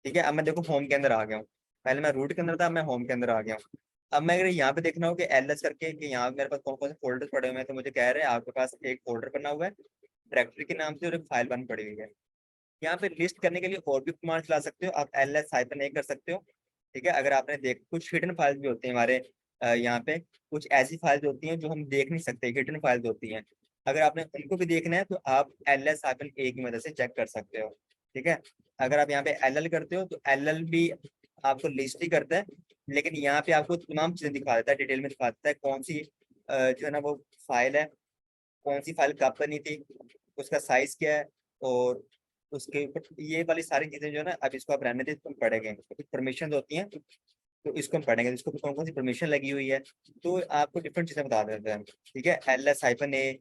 ठीक है, अब मैं देखो होम के अंदर आ गया हूँ। पहले मैं रूट के अंदर था, मैं होम के अंदर आ गया हूँ। अब मैं अगर यहाँ पे देखना हो कि एलएस करके कि यहाँ मेरे पास कौन कौन से फोल्डर पड़े हुए हैं, तो मुझे कह रहे हैं आपके पास एक फोल्डर बना हुआ है डायरेक्टरी के नाम से और एक फाइल बन पड़ी हुई है। यहाँ पे लिस्ट करने के लिए और भी कमांड चला सकते हो आप, एलएस हाइफन ए कर सकते हो। ठीक है, अगर आपने देख, कुछ हिडन फाइल्स भी होती हैं हमारे यहाँ पे, कुछ ऐसी फाइल्स होती हैं जो हम देख नहीं सकते, हिडन फाइल्स होती हैं। अगर आपने उनको भी देखना है तो आप एलएस हाइफन ए की मदद से चेक कर सकते हो। ठीक है, अगर आप यहाँ पे एलएल करते हो तो एलएल भी आपको लिस्ट ही करता है, लेकिन यहाँ पे आपको तमाम चीजें दिखा देता है, डिटेल में दिखा देता है कौन सी जो है ना वो फाइल है, कौन सी फाइल कब बनी थी, उसका साइज क्या है, और उसके ऊपर ये वाली सारी चीजें जो है ना, अब इसको आप रहने दें, इसको हम पढ़ेंगे। कुछ परमिशन होती हैं तो इसको हम पढ़ेंगे, इसको कौन कौन सी परमिशन लगी हुई है, तो आपको डिफरेंट चीजें बता देते हैं। ठीक है, एलएस हाइफन ए,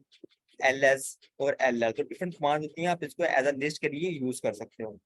एलएस और एलएल, तो डिफरेंट कमांड होती हैं, आप इसको एज अ लिस्ट के लिए यूज कर सकते हो।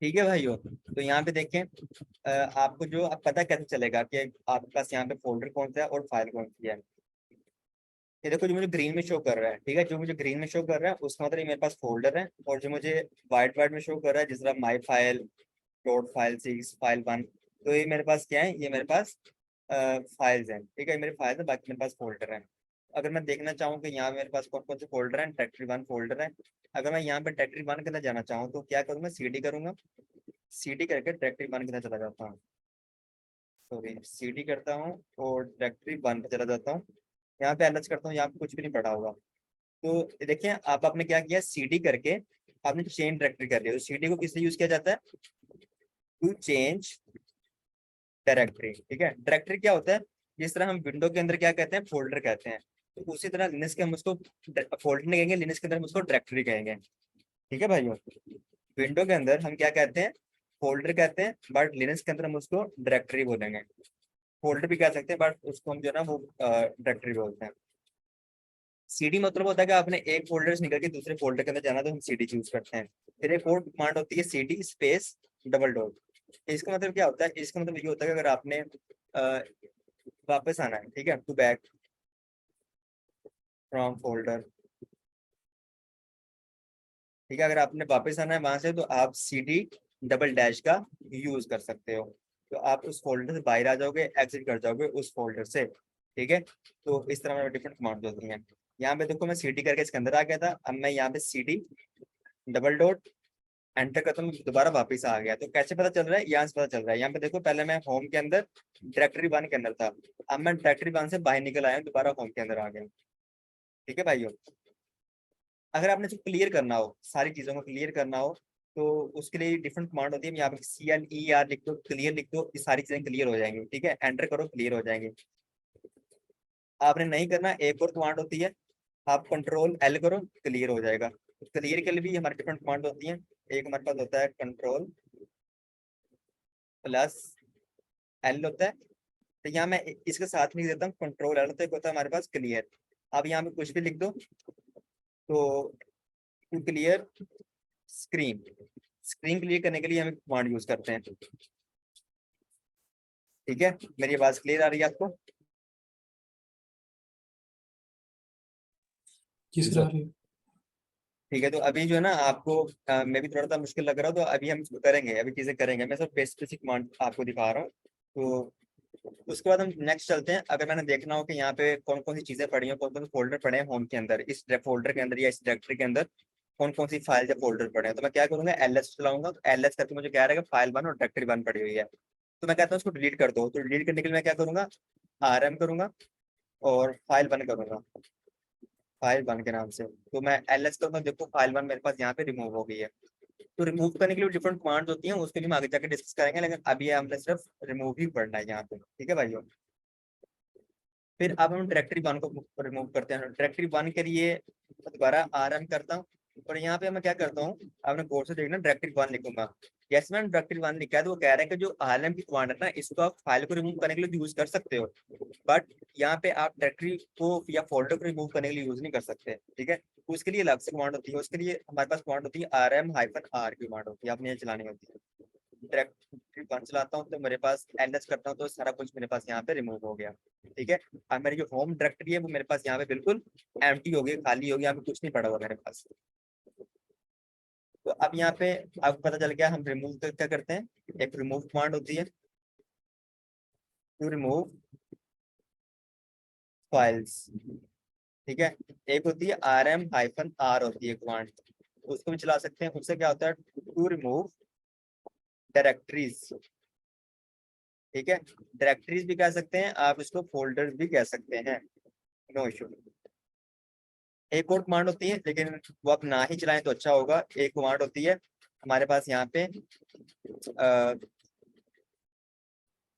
ठीक है भाइयों, तो यहाँ पे देखें, आपको जो अब पता कैसे चलेगा कि आपके पास यहाँ पे फोल्डर कौन सा है और फाइल कौन सी है। ये देखो, जो मुझे ग्रीन में शो कर रहा है, ठीक है, जो मुझे ग्रीन में शो कर रहा है उसका मतलब ये मेरे पास फोल्डर है, और जो मुझे वाइट वाइट में शो कर रहा है, जिस तरह my file, dot file 6, file 1, तो ये मेरे पास क्या है, ये मेरे पास फाइल्स हैं। ठीक है, ये मेरे फाइल्स है, बाकी मेरे पास फोल्डर है। अगर मैं देखना चाहूँ कि यहाँ मेरे पास कौन कौन से फोल्डर हैं, डायरेक्टरी 1 फोल्डर है। अगर मैं यहाँ पे डायरेक्टरी 1 के अंदर जाना चाहूँ तो क्या करूँगा, सीडी करूंगा, सीडी करके डायरेक्टरी 1 के अंदर चला जाता हूँ। सॉरी, सीडी करता हूँ और डायरेक्टरी 1 पे चला जाता हूँ। यहाँ पे एलएच करता हूँ, यहाँ पे कुछ भी नहीं पड़ा होगा। तो देखिए, आप आपने क्या किया, सीडी करके आपने चेंज डायरेक्टरी कर लिया। तो सीडी को किस लिए यूज किया जाता है, टू चेंज डायरेक्टरी। ठीक है, डायरेक्टरी क्या होता है, जिस तरह हम विंडो के अंदर क्या कहते हैं, फोल्डर कहते हैं, तो उसी तरह लिनक्स के हम उसको फोल्डर नहीं कहेंगे, लिनक्स के अंदर हम उसको डायरेक्टरी कहेंगे। ठीक है भाइयों, विंडो के अंदर हम क्या कहते हैं, फोल्डर कहते हैं, बट लिनक्स के अंदर हम उसको डायरेक्टरी बोलेंगे। फोल्डर भी कह सकते हैं, बट उसको हम जो है ना वो डायरेक्टरी बोलते हैं। सीडी मतलब होता है कि आपने एक फोल्डर से निकल के दूसरे फोल्डर के अंदर जाना तो हम सीडी चूज करते हैं। फिर एक और कमांड होती है सीडी स्पेस डबल डॉट। इसका मतलब क्या होता है, इसका मतलब ये होता है कि अगर आपने वापस आना है, ठीक है, टू बैक फ्रॉम फोल्डर, ठीक है, अगर आपने वापस आना है वहां से तो आप सीडी डबल डैश का यूज कर सकते हो। तो आप उस फोल्डर से बाहर आ जाओगे, एग्जिट कर जाओगे उस फोल्डर से, ठीक है। तो इस तरह डिफरेंट कमांड होती हैं। यहाँ पे देखो मैं सीडी करके इसके अंदर आ गया था, अब मैं यहाँ पे सीडी डबल डॉट एंटर करता हूँ, दोबारा वापस आ गया। तो कैसे पता चल रहा है, यहाँ से पता चल रहा है। यहाँ पे देखो पहले मैं होम के अंदर डायरेक्टरी 1 के अंदर था, अब मैं डायरेक्टरी 1 से बाहर निकल आया हूँ, दोबारा होम के अंदर आ गया। ठीक है भाइयों, अगर आपने इसको क्लियर करना हो, सारी चीजों को क्लियर करना हो, तो उसके लिए डिफरेंट कमांड होती है। यहाँ पे CLER लिख दो, क्लियर लिख दो, ये सारी चीजें क्लियर हो जाएंगी। ठीक है, एंटर करो, क्लियर हो जाएंगे। आपने नहीं करना, एक और कमांड होती है, आप कंट्रोल L करो, क्लियर हो जाएगा। क्लियर के लिए भी हमारे डिफरेंट कमांड होती है। एक हमारे पास होता है कंट्रोल प्लस L होता है, तो यहाँ मैं इसके साथ लिख देता हूँ कंट्रोल L, तो एक होता है हमारे पास क्लियर। अब यहाँ पे कुछ भी लिख दो, तो to clear screen, screen clear करने के लिए हम कमांड यूज करते हैं। ठीक है, मेरी आवाज क्लियर आ रही है आपको? जी सर, आ रही है। ठीक है, तो अभी जो है ना आपको मैं भी थोड़ा सा मुश्किल लग रहा है, तो अभी हम इसको करेंगे, अभी चीजें करेंगे। मैं सब बेसिक कमांड आपको दिखा रहा हूँ, तो उसके बाद हम नेक्स्ट चलते हैं। अगर मैंने देखना हो कि यहाँ पे कौन कौन सी चीजें पड़ी हैं, कौन कौन से फोल्डर पड़े हैं होम के अंदर, इस फोल्डर के अंदर या इस डायरेक्टरी के अंदर कौन कौन सी फाइल या फोल्डर पड़े हैं, तो मैं क्या करूंगा, LS चलाऊंगा। तो LS करके मुझे क्या रहेगा, फाइल 1 और डायरेक्टरी 1 पड़ी हुई है, तो मैं कहता हूँ उसको डिलीट कर दो। तो डिलीट करने के लिए मैं क्या करूंगा, RM करूंगा और फाइल 1 करूंगा, फाइल 1 के नाम से। तो मैं LS करूंगा, देखो फाइल 1 मेरे पास यहाँ पे रिमूव हो गई है। तो रिमूव करने के लिए डिफरेंट कमांड्स होती हैं, उसके लिए हम आगे जाकर डिस्कस करेंगे, लेकिन अभी हमने सिर्फ रिमूव ही पढ़ना है यहाँ पे। ठीक है भाइयों, फिर अब हम डायरेक्टरी 1 को रिमूव करते हैं। डायरेक्टरी 1 के लिए दोबारा RM करता हूँ, और यहाँ पे मैं क्या करता हूँ, आपने गौर से देखना, डायरेक्टरी 1 लिखूंगा। जैसे मैंने डायरेक्टरी 1 लिखा है, तो वो कह रहा है कि जो RM की कमांड है ना, इसको आप फाइल को रिमूव करने के लिए यूज कर सकते हो, बट यहाँ पे आप डायरेक्टरी को या फोल्डर को रिमूव करने के लिए यूज नहीं कर सकते। ठीक है, उसके लिए अलग से कमांड होती है, उसके लिए हमारे पास कमांड होती है RM-R की कमांड होती है, आपने ये चलानी होती है। डायरेक्टरी 1 चलाता हूँ तो मेरे पास LS करता हूँ, तो सारा कुछ मेरे पास यहाँ पे रिमूव हो गया। ठीक है, अब मेरी जो होम डायरेक्टरी है वो मेरे पास यहाँ पे बिल्कुल एम्प्टी हो गई, खाली हो गई, यहाँ पे कुछ नहीं पड़ा हुआ मेरे पास। तो अब यहाँ पे आपको पता चल गया हम रिमूव क्या करते हैं। एक रिमूव कमांड होती है, टू रिमूव फाइल्स। ठीक है, एक होती है RM-R होती है कमांड, उसको भी चला सकते हैं। उससे क्या होता है, टू रिमूव डायरेक्टरीज। ठीक है, डायरेक्टरीज भी कह सकते हैं आप, इसको फोल्डर्स भी कह सकते हैं, नो इशू। एक और कमांड होती है, लेकिन वो आप ना ही चलाएं तो अच्छा होगा। एक कमांड होती है हमारे पास यहाँ पे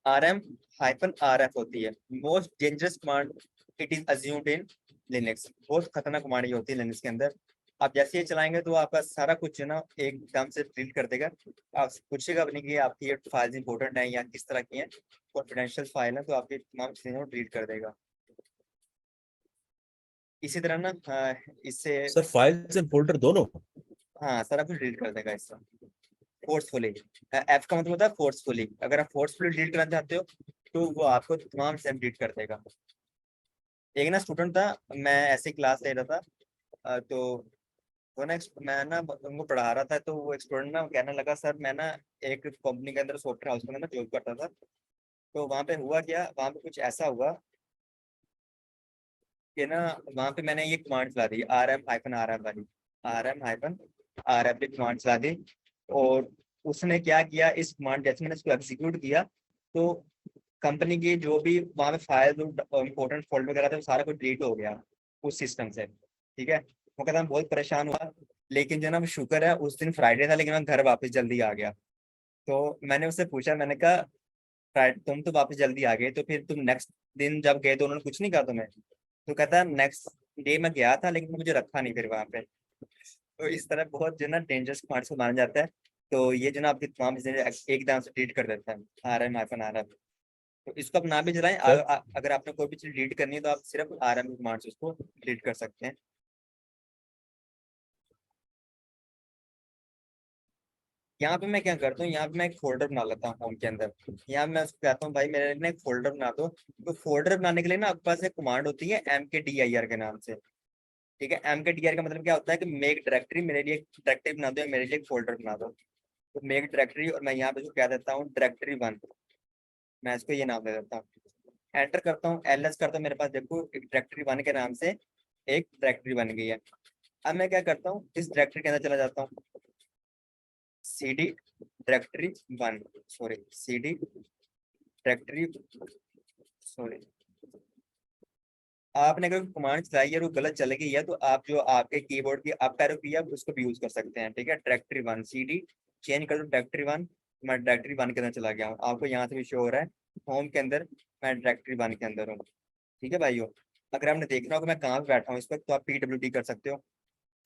RM-RF होती है, most dangerous command it is assumed in Linux. बहुत खतरनाक कमांड ये होती है लिनक्स के अंदर। आप जैसे ये चलाएंगे तो आपका सारा कुछ है ना एकदम से डिलीट कर देगा। आप पूछेगा नहीं कि आपकी ये फाइल्स इंपॉर्टेंट है या किस तरह की है, कॉन्फिडेंशियल फाइल है, तो आपकी तमाम चीजें डिलीट कर देगा। इसी तरह ना इससे सर फाइल्स एंड फोल्डर दोनों? हाँ सारा कुछ डिलीट कर देगा इससे फोर्सफुली। F का मतलब होता है फोर्सफुली, अगर आप फोर्सफुली डिलीट करना चाहते हो तो वो आपको तमाम से डिलीट कर देगा। एक ना स्टूडेंट था, मैं ऐसे क्लास ले रहा था, तो वो ना मैं ना उनको पढ़ा रहा था, तो वो स्टूडेंट ना कहने लगा, सर मैं ना एक कंपनी के अंदर सॉफ्टवेयर हाउस के अंदर जॉब करता था, तो वहाँ पे हुआ क्या, वहाँ पे कुछ ऐसा हुआ कि ना वहाँ पे मैंने ये कमांड चला दी RM-RF वाली, RM-RF की कमांड चला दी, और उसने क्या किया, इस कमांड जैसे मैंने इसको एग्जीक्यूट किया, तो कंपनी की जो भी वहाँ पे फाइल इंपॉर्टेंट फोल्डर वगैरह थे वो सारा कुछ डिलीट हो गया उस सिस्टम से। ठीक है, वो कहता मैं बहुत परेशान हुआ, लेकिन जो ना शुक्र है उस दिन फ्राइडे था, लेकिन मैं घर वापस जल्दी आ गया। तो मैंने उससे पूछा, मैंने कहा फ्राइडे तुम तो वापस जल्दी आ गए, तो फिर तुम नेक्स्ट दिन जब गए तो उन्होंने कुछ नहीं कहा तुम्हें? तो कहता है नेक्स्ट डे मैं गया था, लेकिन मुझे रखा नहीं फिर वहां पे। तो इस तरह बहुत जो है ना डेंजरस पार्ट्स को माना जाता है। तो ये जो ना आपकी तमाम चीजें एकदम से डिलीट कर देता है RM-RF। तो इसको आप ना भी चलाएं, सर? अगर आपने कोई भी चीज डिलीट करनी है तो आप सिर्फ आरएम कमांड से उसको डिलीट कर सकते हैं। यहाँ पे मैं क्या करता हूँ, यहाँ पे मैं एक फोल्डर बना लेता हूँ होम के अंदर। यहाँ मैं उसको कहता हूँ भाई मेरे लिए ना एक फोल्डर बना दो। तो फोल्डर बनाने के लिए ना आपके पास एक कमांड होती है mkdir के नाम से। ठीक है, mkdir का मतलब क्या होता है कि मेक डायरेक्टरी, मेरे लिए एक डायरेक्टरी बना दो या मेरे लिए एक फोल्डर बना दो। तो मेक डायरेक्टरी, और मैं यहाँ पे उसको कह देता हूँ डायरेक्टरी 1। मैं इसको ये नाम दे देता हूँ, एंटर करता हूँ, ls करता हूँ, मेरे पास देखो एक डायरेक्टरी 1 के नाम से एक डायरेक्टरी बन गई है। अब मैं क्या करता हूँ, इस डायरेक्टरी के अंदर चला जाता हूँ, cd directory 1, sorry cd directory, sorry, आपने अगर कमांड चलाई है और वो गलत चल गई है तो आप जो आपके कीबोर्ड की अप एरो की है उसको भी यूज कर सकते हैं। ठीक है, डायरेक्टरी 1 cd चेंज कर दो डायरेक्टरी 1। मैं डायरेक्टरी 1 के अंदर चला गया हूँ, आपको यहाँ से भी शो हो रहा है होम के अंदर मैं डायरेक्टरी 1 के अंदर हूँ। ठीक है भाइयों, अगर आपने देखना हो कि मैं कहाँ पे बैठा हूँ इस वक्त तो आप PWD कर सकते हो।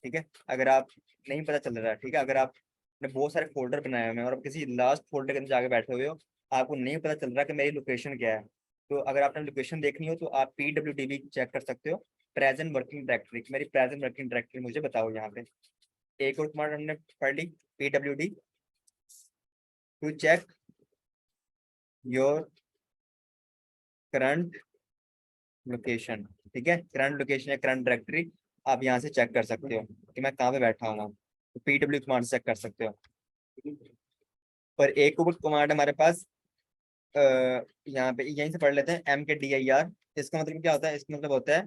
ठीक है, अगर आप नहीं पता चल रहा है, ठीक है, अगर आपने बहुत सारे फोल्डर बनाए हुए हैं और आप किसी लास्ट फोल्डर के अंदर जाके बैठे हुए हो, आपको नहीं पता चल रहा कि मेरी लोकेशन क्या है, तो अगर आपने लोकेशन देखनी हो तो आप PWD भी चेक कर सकते हो, प्रेजेंट वर्किंग डायरेक्टरी। मेरी प्रेजेंट वर्किंग डायरेक्टरी मुझे बताओ यहाँ पे। एक और कमांड हमने पढ़ ली, PWD to check your current location. ठीक है, करंट लोकेशन या करंट डायरेक्टरी आप यहाँ से चेक कर सकते हो कि मैं कहाँ पे बैठा हूँ। तो PW कमांड से चेक कर सकते हो। पर एक और कमांड हमारे पास यहाँ पे यहीं से पढ़ लेते हैं, mkdir। इसका मतलब क्या होता है, इसका मतलब होता है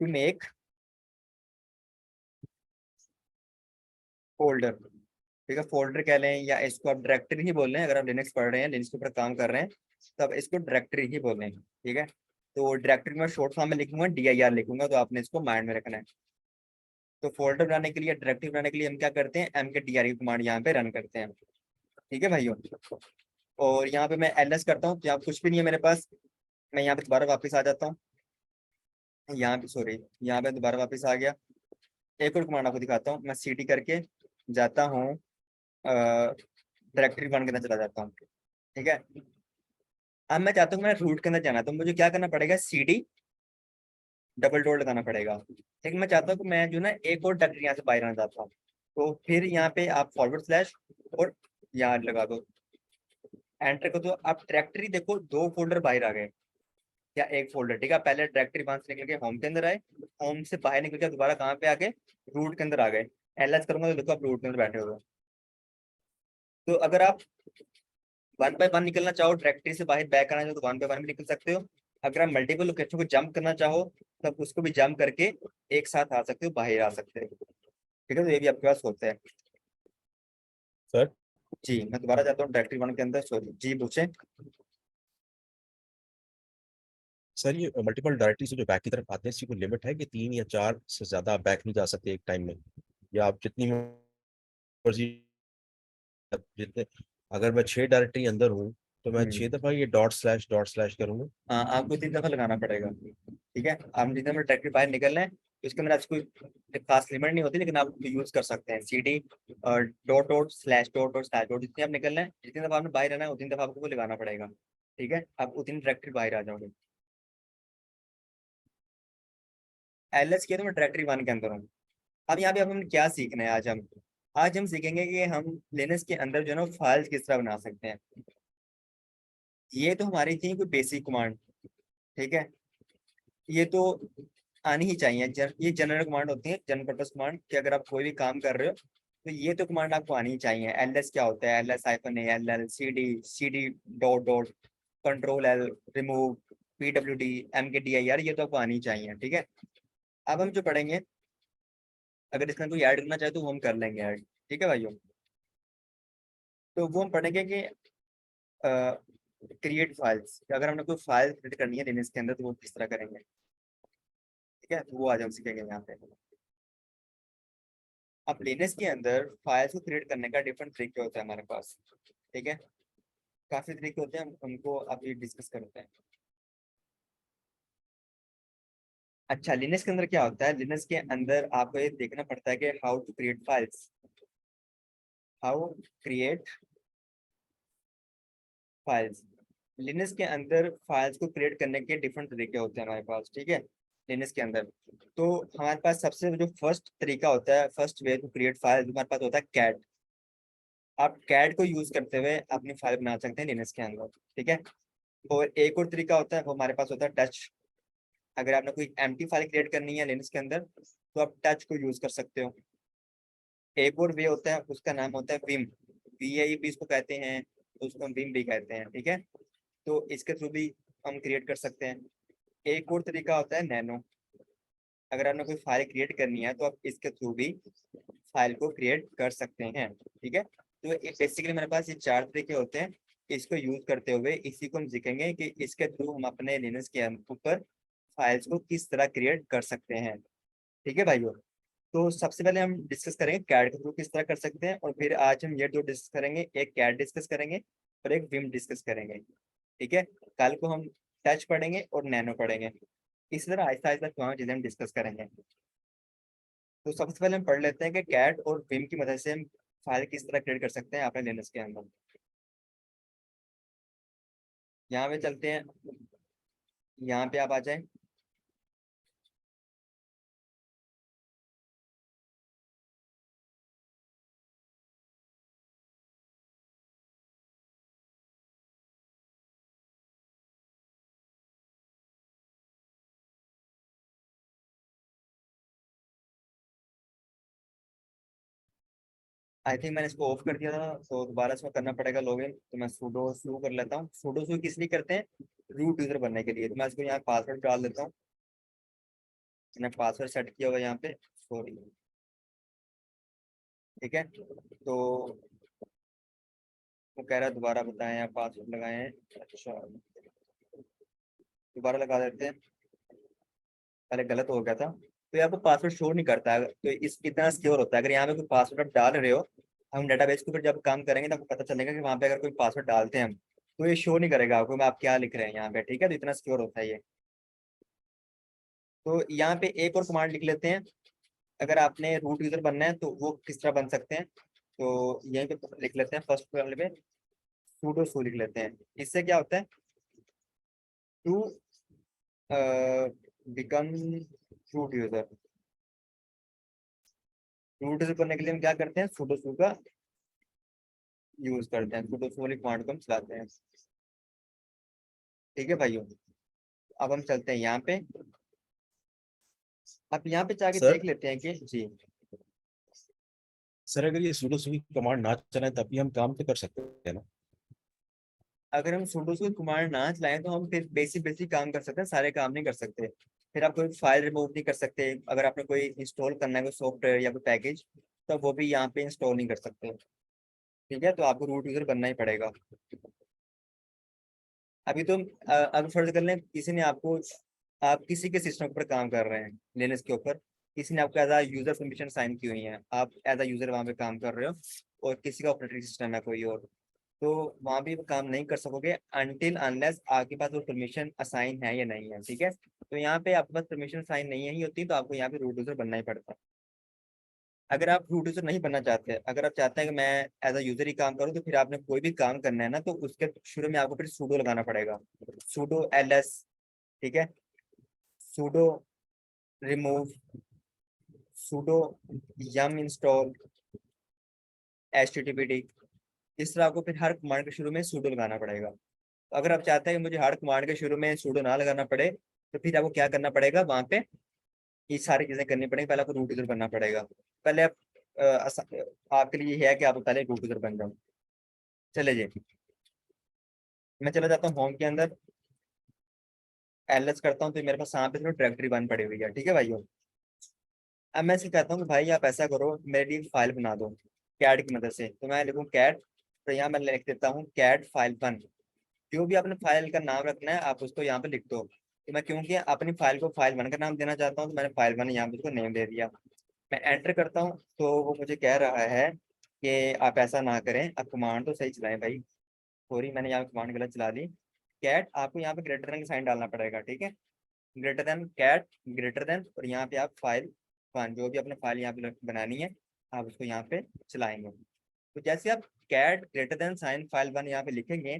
टू मेक फोल्डर। ठीक है, फोल्डर कह लें या इसको आप डायरेक्टरी ही बोल रहे हैं, अगर आप लिनक्स पढ़ रहे हैं, लिनक्स के ऊपर काम कर रहे हैं तब इसको डायरेक्टरी ही बोलें। ठीक है, तो डायरेक्टरी में शॉर्ट फॉर्म में लिखूंगा dir लिखूंगा, तो आपने इसको माइंड में रखना है। तो फोल्डर बनाने के लिए, डायरेक्टरी बनाने के लिए हम क्या करते हैं, mkdir की कमांड यहाँ पे रन करते हैं। ठीक है भाइयों, और यहाँ पे मैं ls करता हूँ तो यहाँ कुछ भी नहीं है मेरे पास। मैं यहाँ पे दोबारा वापस आ जाता हूँ, यहाँ पे सॉरी, यहाँ पे दोबारा वापस आ गया। एक और कमांड आपको दिखाता हूँ, मैं cd करके जाता हूँ डायरेक्टरी 1 के अंदर चला जाता हूँ। ठीक है, अब मैं चाहता हूँ मैं रूट के अंदर जाना, तो मुझे क्या करना पड़ेगा, cd डबल डोर लगाना पड़ेगा। लेकिन मैं चाहता हूँ कि मैं जो ना एक और डायरेक्टरी यहाँ से बाहर आना चाहता हूँ, तो फिर यहाँ पे आप फॉरवर्ड स्लैश और यहाँ लगा दो, एंटर कर दो। आप डायरेक्टरी देखो 2 फोल्डर बाहर आ गए या एक फोल्डर। ठीक है, पहले डायरेक्टरी 1 से निकल के होम के अंदर आए, होम से बाहर निकल के दोबारा कहाँ पे आ गए, रूट के अंदर आ गए। ls करूंगा तो देखो आप रूट के अंदर बैठे हुए हो। तो अगर आप 1 बाय 1 निकलना चाहो, डायरेक्टरी से बाहर बैक आना चाहो तो 1 बाय 1 भी निकल सकते हो। अगर आप मल्टीपल लोकेशन को जंप करना चाहो तब उसको भी जंप करके एक साथ आ सकते हो, बाहर आ सकते हो। ठीक है, तो ये भी आपके पास होता है। सर? जी मैं दोबारा जाता हूँ डायरेक्टरी 1 के अंदर, सॉरी जी पूछे। सर ये मल्टीपल डायरेक्टरी से जो बैक की तरफ आते हैं इसकी कोई लिमिट है कि 3 या 4 से ज्यादा आप बैक नहीं जा सकते एक टाइम में, या आप जितनी मर्जी जितने, अगर मैं 6 डायरेक्टरी अंदर हूँ तो मैं 6 दफा ये डॉट स्लैश करूंगा? हाँ, आपको 3 दफा लगाना पड़ेगा। ठीक है, आप जितने में डायरेक्टरी बाहर निकलना है तो इसके अंदर आपको कोई खास लिमिट नहीं होती, लेकिन आप यूज कर सकते हैं cd dot dot slash dot, जितने आप निकलना है, जितनी दफा आपने बाहर आना है उतनी दफा आपको वो लगाना पड़ेगा। ठीक है, आप उतनी डायरेक्टरी बाहर आ जाओगे। ls किया तो मैं डायरेक्टरी 1 के अंदर हूँ। अब यहाँ पे अब हम क्या सीखना है, आज हम सीखेंगे कि हम लिनक्स के अंदर जो है ना फाइल्स किस तरह बना सकते हैं। ये तो हमारी थी कोई बेसिक कमांड। ठीक है, ये तो आनी ही चाहिए। ये जनरल कमांड होती है, जनरल पर्पस कमांड, कि अगर आप कोई भी काम कर रहे हो तो ये तो कमांड आपको आनी ही चाहिए। ls क्या होता है, ls-a ll cd dot dot control l remove pwd mkdir, ये तो आपको आनी ही चाहिए। ठीक है, अब हम जो पढ़ेंगे, अगर इसमें कोई ऐड करना चाहे तो वो हम कर लेंगे ऐड। ठीक है भाइयों, तो वो हम पढ़ेंगे कि क्रिएट फाइल्स, अगर हमने कोई फाइल क्रिएट करनी है लिनक्स के अंदर तो वो किस तरह करेंगे। ठीक है, तो वो आज हम सीखेंगे यहाँ पे। अब लिनक्स के अंदर फाइल्स को क्रिएट करने का डिफरेंट तरीके होते हैं हमारे पास। ठीक है, काफी तरीके होते हैं, हम उनको अभी डिस्कस करते हैं। अच्छा, लिनक्स के अंदर क्या होता है, लिनक्स के अंदर आपको ये देखना पड़ता है कि how to create files, how create files. Linux के अंदर फाइल्स को क्रिएट करने के डिफरेंट तरीके होते हैं हमारे पास, ठीक है। लिनक्स के अंदर तो हमारे पास सबसे जो फर्स्ट तरीका होता है, first way to create file, हमारे पास होता है कैट। आप कैट को यूज करते हुए अपनी फाइल बना सकते हैं लिनक्स के अंदर, ठीक है। और एक और तरीका होता है, वो हमारे पास होता है टच। अगर आपने कोई एम्प्टी फाइल क्रिएट करनी है लिनक्स के अंदर, तो आप टच को यूज कर सकते हो। एक और वे होता है, उसका नाम होता है विम। वी भी इसको कहते हैं, तो उसको हम विम भी कहते हैं, ठीक है। तो इसके थ्रू भी हम क्रिएट कर सकते हैं। एक और तरीका होता है नैनो। अगर आपने कोई फाइल क्रिएट करनी है तो आप इसके थ्रू भी फाइल को क्रिएट कर सकते हैं, ठीक है। तो बेसिकली मेरे पास ये 4 तरीके होते हैं। इसको यूज करते हुए इसी को हम सीखेंगे कि इसके थ्रू हम अपने लिनक्स के ऊपर फाइल्स को किस तरह क्रिएट कर सकते हैं, ठीक है भाइयों। तो सबसे पहले हम डिस्कस करेंगे कैड के थ्रू किस तरह कर सकते हैं, और फिर आज हम ये 2 डिस्कस करेंगे, एक कैड डिस्कस करेंगे और एक विम डिस्कस करेंगे, ठीक है। कल को हम टच पढ़ेंगे और नैनो पढ़ेंगे। इस तरह आहिस्ता आहिस्ता तमाम चीजें हम डिस्कस करेंगे। तो सबसे पहले हम पढ़ लेते हैं कि कैट और विम की मदद से हम फाइल किस तरह क्रिएट कर सकते हैं अपने लिनक्स के अंदर। यहाँ पे चलते हैं, यहाँ पे आप आ जाए। आई थिंक मैंने इसको ऑफ कर दिया था, तो दोबारा इसमें करना पड़ेगा लॉगिन। तो मैं सूडो शुरू कर लेता हूँ। सूडो शुरू किस लिए करते हैं? रूट यूजर बनने के लिए। तो मैं इसको यहाँ पासवर्ड डाल देता हूँ। मैंने पासवर्ड सेट किया हुआ है यहाँ पे, सॉरी, ठीक है। तो वो कह रहा है दोबारा बताएं, आप पासवर्ड लगाए हैं, अच्छा दोबारा लगा देते हैं, पहले गलत हो गया था। तो यहाँ पे पासवर्ड शो नहीं करता है, तो इस इतना सिक्योर होता है। अगर यहाँ पे कोई पासवर्ड आप डाल रहे हो, हम डेटाबेस के ऊपर जब काम करेंगे तो आपको पता चलेगा कि वहाँ पे अगर कोई पासवर्ड डालते हैं हम, तो ये शो नहीं करेगा आपको मैं आप क्या लिख रहे हैं यहाँ पे, ठीक है। तो इतना सिक्योर होता है ये। तो यहाँ पे एक और कमांड लिख लेते हैं। अगर आपने रूट यूजर बनना है तो वो किस तरह बन सकते हैं, तो यहीं पे लिख लेते हैं फर्स्ट वाले पे sudo सू लिख लेते हैं। इससे क्या होता है, to become root user. Root user करने के लिए हम क्या करते हैं, sudo सू का यूज करते हैं, sudo सू वाली कमांड को हम चलाते हैं, ठीक है भाइयों। अब हम चलते हैं यहाँ पे। अब यहाँ पे जाके सर देख लेते हैं कि जी, सर अगर ये sudo की कमांड ना चलाएं तब भी हम काम तो कर सकते हैं ना? अगर हम sudo की कमांड ना चलाएं तो हम फिर बेसिक बेसिक काम कर सकते हैं, सारे काम नहीं कर सकते। फिर आप कोई फाइल रिमूव नहीं कर सकते। अगर आपने कोई इंस्टॉल करना है कोई सॉफ्टवेयर या कोई पैकेज, तो वो भी यहाँ पे इंस्टॉल नहीं कर सकते, ठीक है। तो आपको रूट यूजर बनना ही पड़ेगा। अभी तो अभी फर्ज कर लें किसी ने आपको, आप किसी के सिस्टम पर काम कर रहे हैं लिनक्स के ऊपर, किसी ने आपको as a user permission sign की हुई है, आप एज अ यूजर वहाँ पे काम कर रहे हो, और किसी का ऑपरेटिंग सिस्टम है कोई और, तो वहाँ भी काम नहीं कर सकोगे अनटिल अनलेस आपके पास वो परमिशन असाइन है या नहीं है, ठीक है। तो यहाँ पे आपके पास परमिशन साइन नहीं है ही होती, तो आपको यहाँ पे रूट यूजर बनना ही पड़ता है। अगर आप रूट यूजर नहीं बनना चाहते, अगर आप चाहते हैं कि मैं एज अ यूजर ही काम करूँ, तो फिर आपने कोई भी काम करना है ना, तो उसके शुरू में आपको फिर सूडो लगाना पड़ेगा, सूडो ls, ठीक है, pseudo remove, pseudo yum install httpd। इस तरह आपको फिर हर कमांड के शुरू में सूडो लगाना पड़ेगा। तो अगर आप चाहते हैं कि मुझे हर कमांड के शुरू में सूडो ना लगाना पड़े, तो फिर आपको क्या करना पड़ेगा, वहां पे ये सारी चीजें करनी पड़ेंगी। पहले आपको रूट यूजर बनना पड़ेगा। पहले आप आपके लिए ये है कि आप पहले रूट यूजर बन जाओ। चले जी, मैं चला जाता हूँ होम के अंदर, ls करता हूँ, तो मेरे पास यहाँ पे सिर्फ डायरेक्टरी वन पड़ी हुई है, ठीक है भाइयों। अब मैं इससे कहता हूँ कि भाई आप ऐसा करो, मेरी एक फाइल बना दो कैट की मदद से। तो मैं लिखूँ कैट, तो यहाँ मैं लिख देता हूँ कैट फाइल वन। जो भी आपने फाइल का नाम रखना है आप उसको यहाँ पे लिख दो। तो मैं क्योंकि अपनी फाइल को फाइल वन का नाम देना चाहता हूँ, तो मैंने फाइल वन यहाँ पे उसको नेम दे दिया। मैं एंटर करता हूँ, तो वो मुझे कह रहा है कि आप ऐसा ना करें, आप कमांड तो सही चलाएं भाई। सॉरी, मैंने यहाँ कमांड गलत चला दी। कैट, आपको यहाँ पे ग्रेटर देन का साइन डालना पड़ेगा, ठीक है। Greater than cat, greater than, और यहाँ पे आप फाइल वन, जो भी अपने फाइल यहाँ पे बनानी है, आप उसको यहाँ पे चलाएंगे। तो जैसे आप cat greater than sign file one यहाँ पे लिखेंगे,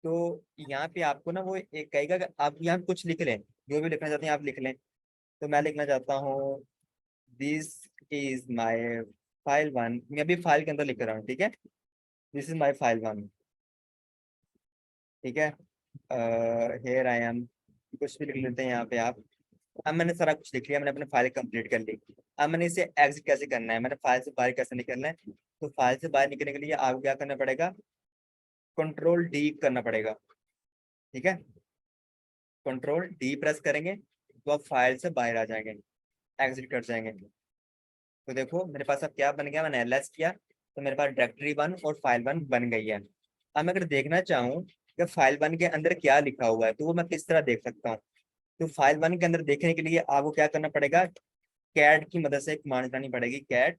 तो यहाँ पे आपको ना वो एक कहेगा कि आप यहाँ पे कुछ लिख लें, जो भी लिखना चाहते हैं आप लिख लें। तो मैं लिखना चाहता हूँ this is my file one, मैं अभी फाइल के अंदर लिख रहा हूँ, ठीक है। This is my file one, ठीक है। हेयर आई एम, कुछ भी लिख लेते हैं यहाँ पे आप। अब मैंने सारा कुछ लिख लिया, मैंने अपनी फाइल कंप्लीट कर ली। अब मैंने इसे एग्जिट कैसे करना है, मैंने फाइल से बाहर कैसे निकलना है। तो फाइल से बाहर निकलने के लिए आपको क्या करना पड़ेगा, कंट्रोल डी करना पड़ेगा, ठीक है। कंट्रोल डी प्रेस करेंगे तो आप फाइल से बाहर आ जाएंगे, एग्जिट कर जाएंगे। तो देखो मेरे पास अब क्या बन गया, मैंने एलएस किया तो मेरे पास डायरेक्टरी 1 और फाइल 1 बन गई है। अब मैं अगर देखना चाहूँ कि फाइल 1 के अंदर क्या लिखा हुआ है तो वो मैं किस तरह देख सकता हूँ। तो फाइल 1 के अंदर देखने के लिए आपको क्या करना पड़ेगा, कैट की मदद से कमांड चलानी पड़ेगी, कैट।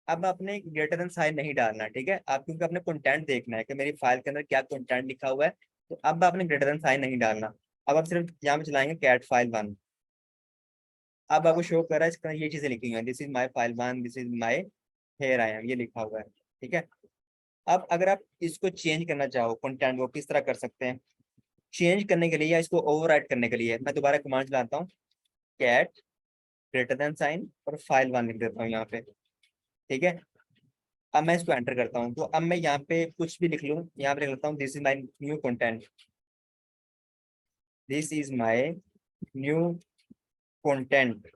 अब आपने ग्रेटर देन साइन नहीं डालना, ठीक है। आप क्योंकि अपने कंटेंट देखना है कि मेरी फाइल के अंदर क्या कंटेंट लिखा हुआ है, तो अब आपने ग्रेटर देन साइन नहीं डालना। अब आप सिर्फ यहाँ पे चलाएंगे कैट फाइल 1। अब आपको शो कर रहा है इसका, ये चीजें लिखी हुई हैं, this is my file 1, this is my here I am, ये लिखा हुआ है, ठीक है। अब अगर आप इसको चेंज करना चाहो कंटेंट को, किस तरह कर सकते हैं। चेंज करने के लिए या इसको ओवरराइट करने के लिए मैं दोबारा कमांड चलाता हूँ, कैट ग्रेटर देन साइन और फाइल 1 लिख देता हूँ यहाँ पे, ठीक है। अब मैं इसको एंटर करता हूँ तो अब मैं यहाँ पे कुछ भी लिख लूँ, यहाँ पे लिख लेता हूँ this is my new content, this is my new content,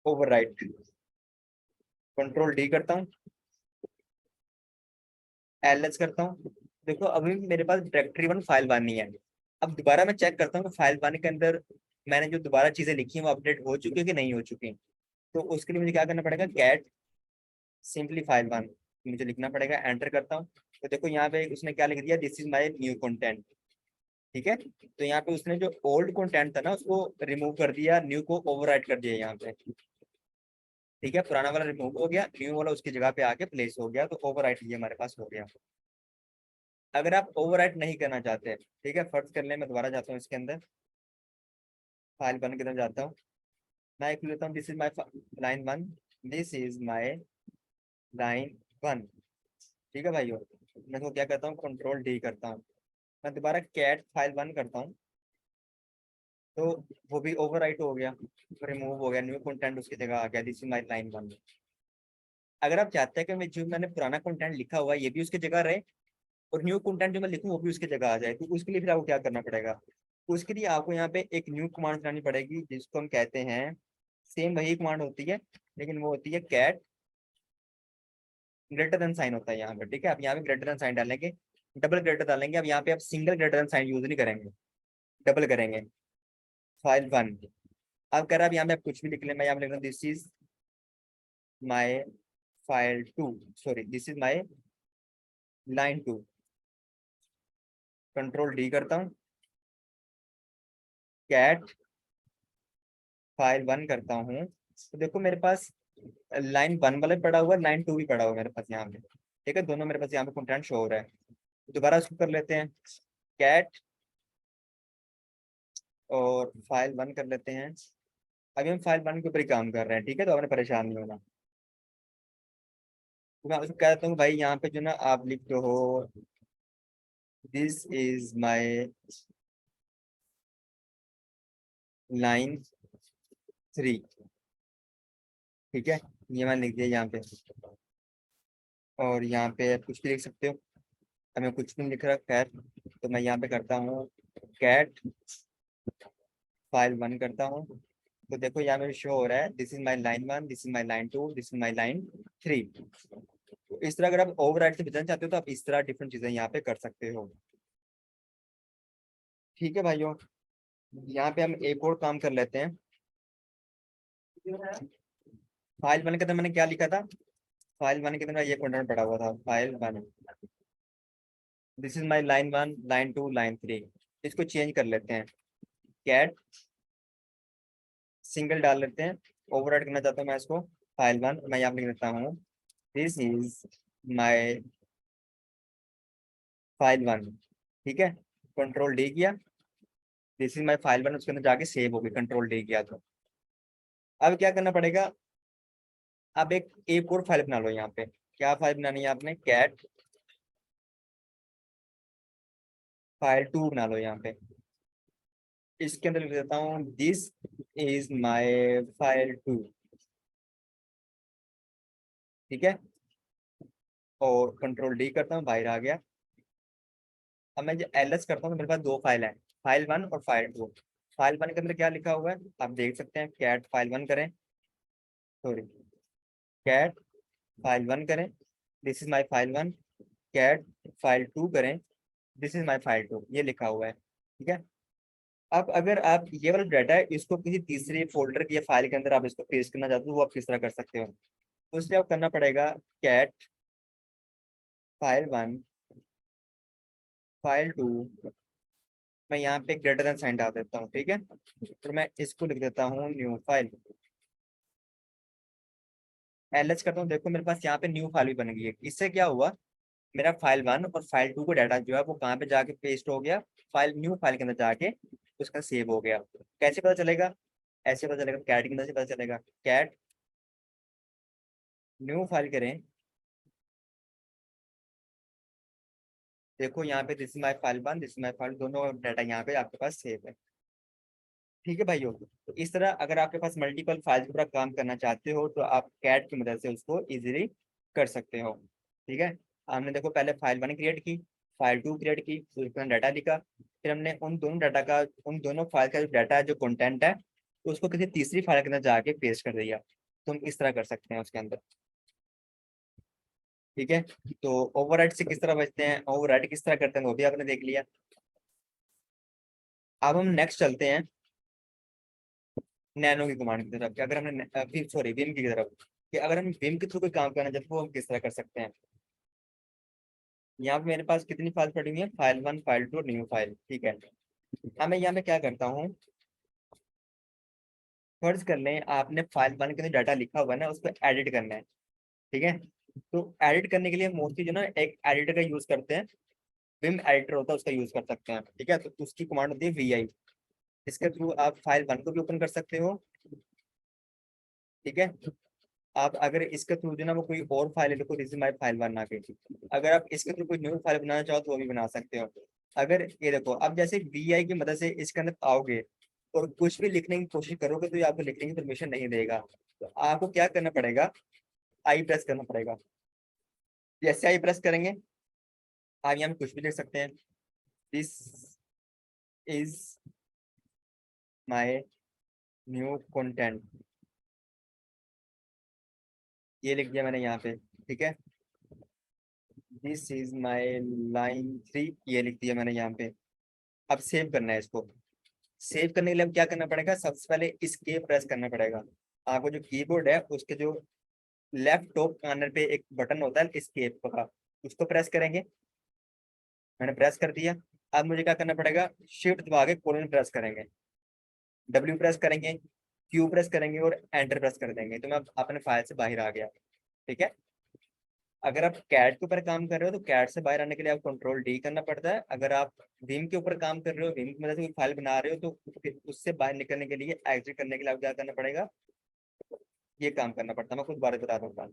overwrite. Control D करता हूँ, एलएस करता हूँ। देखो अभी मेरे पास डायरेक्टरी 1 फाइल 1 नहीं है। अब दोबारा मैं चेक करता हूँ कि फाइल 1 के अंदर मैंने जो दोबारा चीजें लिखी हैं वो अपडेट हो चुकी है कि नहीं हो चुकी। तो उसके लिए मुझे क्या करना पड़ेगा, कैट सिंपली फाइल 1 मुझे लिखना पड़ेगा, एंटर करता हूँ। तो देखो यहाँ पे उसने क्या लिख दिया, this is my new content, ठीक है। तो यहाँ पे उसने जो ओल्ड कंटेंट था ना उसको रिमूव कर दिया, न्यू को ओवरराइट कर दिया यहाँ पे, ठीक है। पुराना वाला रिमूव हो गया, न्यू वाला उसकी जगह पे आके प्लेस हो गया, तो ओवरराइट ये हमारे पास हो गया। अगर आप ओवरराइट नहीं करना चाहते, ठीक है, फर्ज कर ले मैं दोबारा जाता हूँ इसके अंदर, फाइल 1 की तरफ जाता हूँ, मैं एक लेता हूँ this is my line 1, this is my line 1, ठीक है भाइयों। मैं तो क्या करता हूँ, कंट्रोल डी करता हूँ, मैं दोबारा कैट फाइल 1 करता हूँ, तो वो भी ओवरराइट हो गया, रिमूव हो गया, न्यू कंटेंट उसकी जगह आ गया, दिस इज माई लाइन 1। अगर आप चाहते हैं कि मैं जो मैंने पुराना कंटेंट लिखा हुआ है ये भी उसकी जगह रहे और न्यू कंटेंट जो मैं लिखूँ वो भी उसकी जगह आ जाए, तो उसके लिए फिर आपको क्या करना पड़ेगा, उसके लिए आपको यहाँ पे एक न्यू कमांड चलानी पड़ेगी जिसको हम कहते हैं, सेम वही कमांड होती है लेकिन वो होती है कैट ग्रेटर देन साइन होता है यहाँ पे, ठीक है। आप यहाँ पे ग्रेटर देन साइन डालेंगे, डबल ग्रेटर डालेंगे। अब यहाँ पे आप single greater than sign use नहीं करेंगे, डबल करेंगे, फाइल 1। अब कह रहा है अब यहाँ पे आप कुछ भी लिख लें, मैं यहाँ पे लिख रहा हूँ this is my file 2, sorry this is my line 2, control D करता हूँ, कैट फाइल 1 करता हूँ। तो देखो मेरे पास लाइन 1 वाला भी पड़ा हुआ है, लाइन 2 भी पड़ा हुआ है मेरे पास यहाँ पे, ठीक है। दोनों मेरे पास यहाँ पे कंटेंट शो हो रहा है। दोबारा उसको कर लेते हैं, कैट और फाइल 1 कर लेते हैं। अभी हम फाइल 1 के ऊपर ही काम कर रहे हैं, ठीक है, तो आपने परेशान नहीं होना। तो मैं उसको कह देता हूँ भाई यहाँ पे जो ना आप लिख दो हो दिस इज माई लाइन 3, ठीक है, ये मैंने लिख दिया यहाँ पे। और यहाँ पे आप कुछ भी लिख सकते हो, अब मैं कुछ भी नहीं लिख रहा, खैर। तो मैं यहाँ पे करता हूँ कैट फाइल 1 करता हूँ, तो देखो यहाँ पे शो हो रहा है this is my line 1, this is my line 2, this is my line 3। तो इस तरह अगर आप ओवरराइट से बचना चाहते हो तो आप इस तरह डिफरेंट चीजें यहाँ पे कर सकते हो, ठीक है भाइयों। यहाँ पे हम एक और काम कर लेते हैं, फाइल 1 के अंदर मैंने क्या लिखा था, फाइल 1 के अंदर ये कंटेंट पड़ा हुआ था, file 1 this is my line 1, line 2, line 3। इसको चेंज कर लेते हैं, कैट सिंगल डाल लेते हैं, ओवरराइट करना चाहता हूँ मैं इसको, फाइल 1 मैं यहाँ पे लिख देता हूँ दिस इज माई फाइल 1, ठीक है। कंट्रोल डी किया, दिस इज माई फाइल 1 उसके अंदर जाके सेव हो गई, कंट्रोल डी किया। तो अब क्या करना पड़ेगा, अब एक और फाइल बना लो यहाँ पे। क्या फाइल बनानी है आपने, कैट फाइल 2 बना लो यहाँ पे। इसके अंदर लिख देता हूँ दिस इज माय फाइल 2, ठीक है। और कंट्रोल डी करता हूँ, बाहर आ गया। अब मैं एलएस करता हूँ तो मेरे पास दो फाइल है, फाइल 1 और फाइल 2। फाइल 1 के अंदर क्या लिखा हुआ है आप देख सकते हैं, कैट फाइल 1 करें, सॉरी कैट फाइल 1 करें, this is my file 1। Cat file 2 करें, दिस इज माय फाइल 2, ये लिखा हुआ है, ठीक है। अब अगर आप ये वाला डाटा है इसको किसी तीसरे फोल्डर की या फाइल के अंदर आप इसको पेस्ट करना चाहते हो, वो आप किस तरह कर सकते हो। तो इसलिए आप करना पड़ेगा कैट फाइल 1 फाइल 2, मैं यहाँ पे ग्रेटर देन साइन डाल देता हूँ, ठीक है। तो मैं इसको लिख देता हूँ न्यू फाइल, एलएच करता हूँ। देखो मेरे पास यहाँ पे न्यू फाइल भी बन गई है। इससे क्या हुआ, मेरा फाइल 1 और फाइल 2 का डाटा जो है वो कहाँ पे जाके पेस्ट हो गया, फाइल न्यू फाइल के अंदर जाके उसका सेव हो गया। कैसे पता चलेगा, ऐसे पता चलेगा, कैट की मदद से पता चलेगा। कैट न्यू फाइल करें, देखो यहाँ पे this is my file 1, this is my file, दोनों डाटा यहाँ पे आपके पास सेव है, ठीक है भाइयों। तो इस तरह अगर आपके पास मल्टीपल फाइल्स के ऊपर काम करना चाहते हो तो आप कैट की मदद से उसको इजीली कर सकते हो, ठीक है। हमने देखो पहले फाइल 1 क्रिएट की, फाइल 2 क्रिएट की, उसमें डाटा लिखा, फिर हमने उन दोनों डाटा का, उन दोनों फाइल का जो डाटा है, जो कंटेंट है, तो उसको किसी तीसरी फाइल के अंदर जाके पेस्ट कर दिया। तो हम इस तरह कर सकते हैं उसके अंदर, ठीक है। तो ओवरराइट से किस तरह बचते हैं, ओवरराइट किस तरह करते हैं वो भी आपने देख लिया। अब हम नेक्स्ट चलते हैं नैनो की कमांड की तरफ, कि अगर हमने सॉरी विम की तरफ, कि अगर हम विम के थ्रू कोई काम करना चाहते हैं वो हम किस तरह कर सकते हैं। यहाँ पे मेरे पास कितनी फाइल पड़ी हुई है, फाइल 1 फाइल 2 न्यू फाइल, ठीक है। अब मैं यहाँ पे क्या करता हूँ, फर्ज कर लें आपने फाइल 1 के अंदर डाटा लिखा हुआ है ना, उसको एडिट करना है, ठीक है। तो एडिट करने के लिए मोस्टली जो ना एक एडिटर का यूज करते हैं, विम एडिटर होता है उसका यूज कर सकते हैं, ठीक है। तो उसकी कमांड होती है VI, इसके थ्रू आप फाइल 1 को भी ओपन कर सकते हो, ठीक है। आप अगर इसके थ्रू जो ना वो कोई और फाइल है, देखो दिस इज माय फाइल 1 ना के, अगर आप इसके थ्रू कोई न्यू फाइल बनाना चाहो तो वो भी बना सकते हो। अगर ये देखो अब जैसे VI की मदद से इसके अंदर आओगे और कुछ भी लिखने की कोशिश करोगे तो ये आपको लिखने की परमिशन नहीं देगा। तो आपको क्या करना पड़ेगा, आई प्रेस करना पड़ेगा। जैसे आई प्रेस करेंगे आप यहाँ पे कुछ भी लिख सकते हैं, this is my new content, ये लिख दिया मैंने यहाँ पे, ठीक है। दिस इज माय लाइन 3, ये लिख दिया मैंने यहाँ पे। अब सेव करना है इसको। सेव करने के लिए अब क्या करना पड़ेगा, सबसे पहले इसके प्रेस करना पड़ेगा। आपको जो कीबोर्ड है उसके जो लेफ्ट टॉप कॉर्नर पे एक बटन होता है एस्केप का, उसको प्रेस करेंगे, मैंने प्रेस कर दिया। अब मुझे क्या करना पड़ेगा, शिफ्ट दबा के कोलन प्रेस करेंगे, W प्रेस करेंगे, Q प्रेस करेंगे और एंटर प्रेस कर देंगे, तो मैं अपने फाइल से बाहर आ गया, ठीक है। अगर आप कैट के ऊपर काम कर रहे हो तो कैट से बाहर आने के लिए आप कंट्रोल D करना पड़ता है। अगर आप विम के ऊपर काम कर रहे हो, विम की मदद से कोई फाइल बना रहे हो, तो फिर उससे बाहर निकलने के लिए, एग्जिट करने के लिए आप क्या करना पड़ेगा, ये काम करना पड़ता है। मैं कुछ बारे बता दूंगा।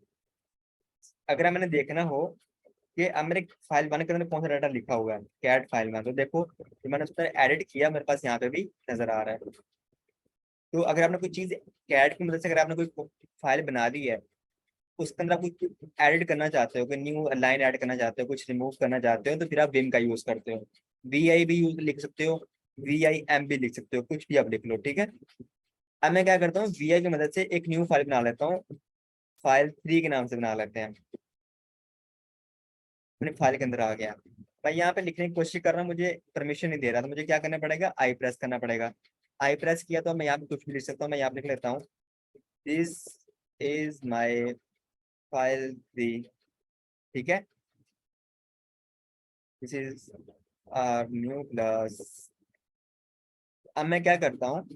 अगर मैंने देखना हो कि अब मेरे फाइल 1 के अंदर कौन सा डाटा लिखा हुआ है, कैट फाइल में, तो देखो तो मैंने उस पर एडिट किया, मेरे पास यहाँ पे भी नजर आ रहा है। तो अगर आपने कोई चीज कैट की मदद से, अगर आपने कोई फाइल बना दी है, उसके अंदर आप कुछ एडिट करना चाहते हो, कोई न्यू लाइन ऐड करना चाहते हो, कुछ रिमूव करना चाहते हो, तो फिर आप विम का यूज करते हो। VI भी यूज लिख सकते हो, VIM भी लिख सकते हो, कुछ भी आप लिख लो, ठीक है। अब मैं क्या करता हूँ, VI की मदद से एक न्यू फाइल बना लेता हूँ, फाइल 3 के नाम से बना लेते हैं। अपने फाइल के अंदर आ गया, मैं यहाँ पे लिखने की कोशिश कर रहा हूँ, मुझे परमिशन नहीं दे रहा, तो मुझे क्या करना पड़ेगा, आई प्रेस करना पड़ेगा। आई प्रेस किया तो मैं यहाँ पे कुछ भी लिख सकता हूँ, मैं यहाँ पे लिख लेता हूँ दिस इज माई फाइल 3, ठीक है। This is new class. अब मैं क्या करता हूँ,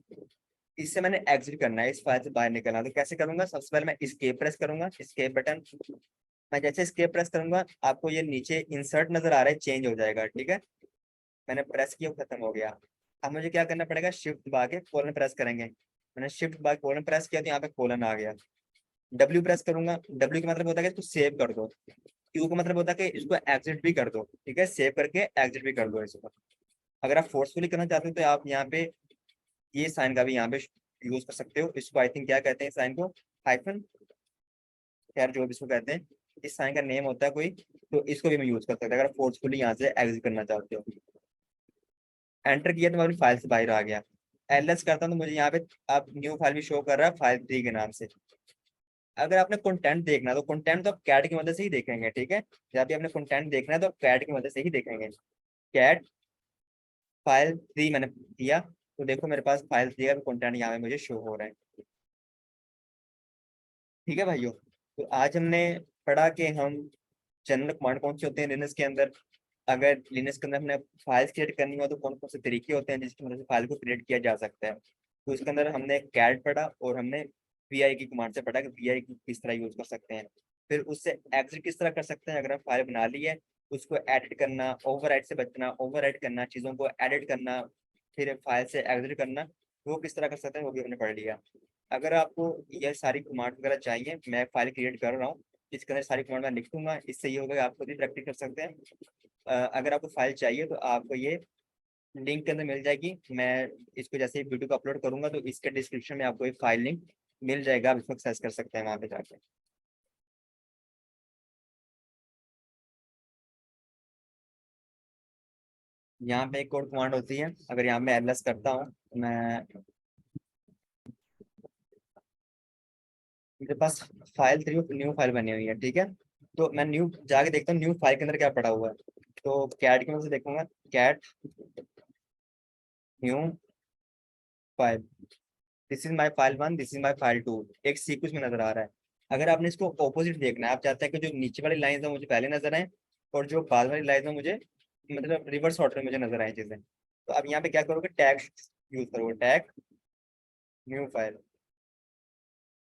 इससे मैंने एग्जिट करना है, इस फाइल से बाहर निकलना है, तो कैसे करूंगा, सबसे पहले मैं escape प्रेस करूंगा, escape बटन। मैं जैसे escape प्रेस करूंगा आपको ये नीचे इंसर्ट नजर आ रहा है, चेंज हो जाएगा, ठीक है। मैंने प्रेस किया, खत्म हो गया। अब मुझे क्या करना पड़ेगा, शिफ्ट दबा के कोलन प्रेस करेंगे, मैंने शिफ्ट दबा के कोलन प्रेस किया तो यहाँ पे कोलन आ गया। W प्रेस करूंगा, W का मतलब होता है कि इसको सेव कर दो, Q का मतलब होता है कि इसको एग्जिट भी कर दो, ठीक है, सेव करके एग्जिट भी कर दो इसको। अगर आप फोर्सफुली करना चाहते हो तो आप यहाँ पे ये साइन का भी यहाँ पे यूज कर सकते हो। इसको आई थिंक क्या कहते हैं साइन को, हाइफन, खैर जो भी इसको कहते हैं, इस साइन का नेम होता है कोई, तो इसको भी मैं यूज कर सकता हूँ अगर फोर्सफुली यहाँ से एग्जिट करना चाहते हो। एंटर किया तो मैं अपनी फाइल से बाहर आ गया। एलएस करता हूँ तो मुझे यहाँ पे आप न्यू फाइल भी शो कर रहा है फाइल 3 के नाम से। अगर आपने कंटेंट देखना है तो कंटेंट तो आप कैट की मदद से ही देखेंगे, ठीक है। जब भी आपने कंटेंट देखना है तो कैट की मदद से ही देखेंगे। कैट फाइल 3 मैंने दिया तो देखो मेरे पास फाइल 3 का कंटेंट यहाँ पे मुझे शो हो रहा है, ठीक है भाइयों। तो आज हमने पढ़ा कि हम जनरल कमांड कौन से होते हैं लिनक्स के अंदर। अगर लिनक्स के अंदर हमने फाइल्स क्रिएट करनी हो तो कौन कौन से तरीके होते हैं जिसकी मदद से फाइल को क्रिएट किया जा सकता है। तो इसके अंदर हमने कैट पढ़ा और हमने वी की कमांड से पढ़ा कि वी की किस तरह यूज कर सकते हैं। फिर उससे एग्जिट किस तरह कर सकते हैं। अगर हम फाइल बना ली है उसको एडिट करना, ओवरराइट से बचना, ओवरराइट करना, चीज़ों को एडिट करना, फिर फाइल से एग्जिट करना, वो किस तरह कर सकते हैं वो भी हमने पढ़ लिया। अगर आपको ये सारी कमांड वगैरह चाहिए, मैं फाइल क्रिएट कर रहा हूँ, इसके अंदर सारी कमांड मैं लिख दूंगा, इससे ये होगा कि आप खुद ही प्रैक्टिस कर सकते हैं। अगर आपको फाइल चाहिए तो आपको ये लिंक के अंदर मिल जाएगी। मैं इसको जैसे ही वीडियो को अपलोड करूंगा तो इसके डिस्क्रिप्शन में आपको एक फाइल लिंक मिल जाएगा, आप इसको एक्सेस कर सकते हैं वहाँ पे जाके। यहाँ पे एक और कमांड होती है, अगर यहाँ मैं एलएस करता हूँ, मैं मेरे पास फाइल 3 न्यू फाइल बनी हुई है, ठीक है। तो मैं न्यू जाके देखता हूँ न्यू फाइल के अंदर क्या पड़ा हुआ है। तो कैट की मदद से देखूंगा, cat new file, this is my file 1, this is my file 2, एक सीक्वेंस में नजर आ रहा है। अगर आपने इसको ऑपोजिट देखना है, आप चाहते हैं कि जो नीचे वाली लाइन है मुझे पहले नजर आए और जो बाद वाली लाइन है मुझे मतलब रिवर्स ऑर्डर में मुझे नजर आए चीजें, तो अब यहाँ पे क्या करोगे, टैग यूज करोगे, टैग न्यू फाइल,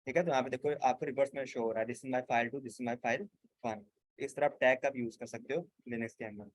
ठीक है। तो यहाँ पे देखो आपको रिवर्स में शो हो रहा है, this is my file 2, this is my file 1। इस तरह आप टैग का भी यूज कर सकते हो लिनक्स के अंदर।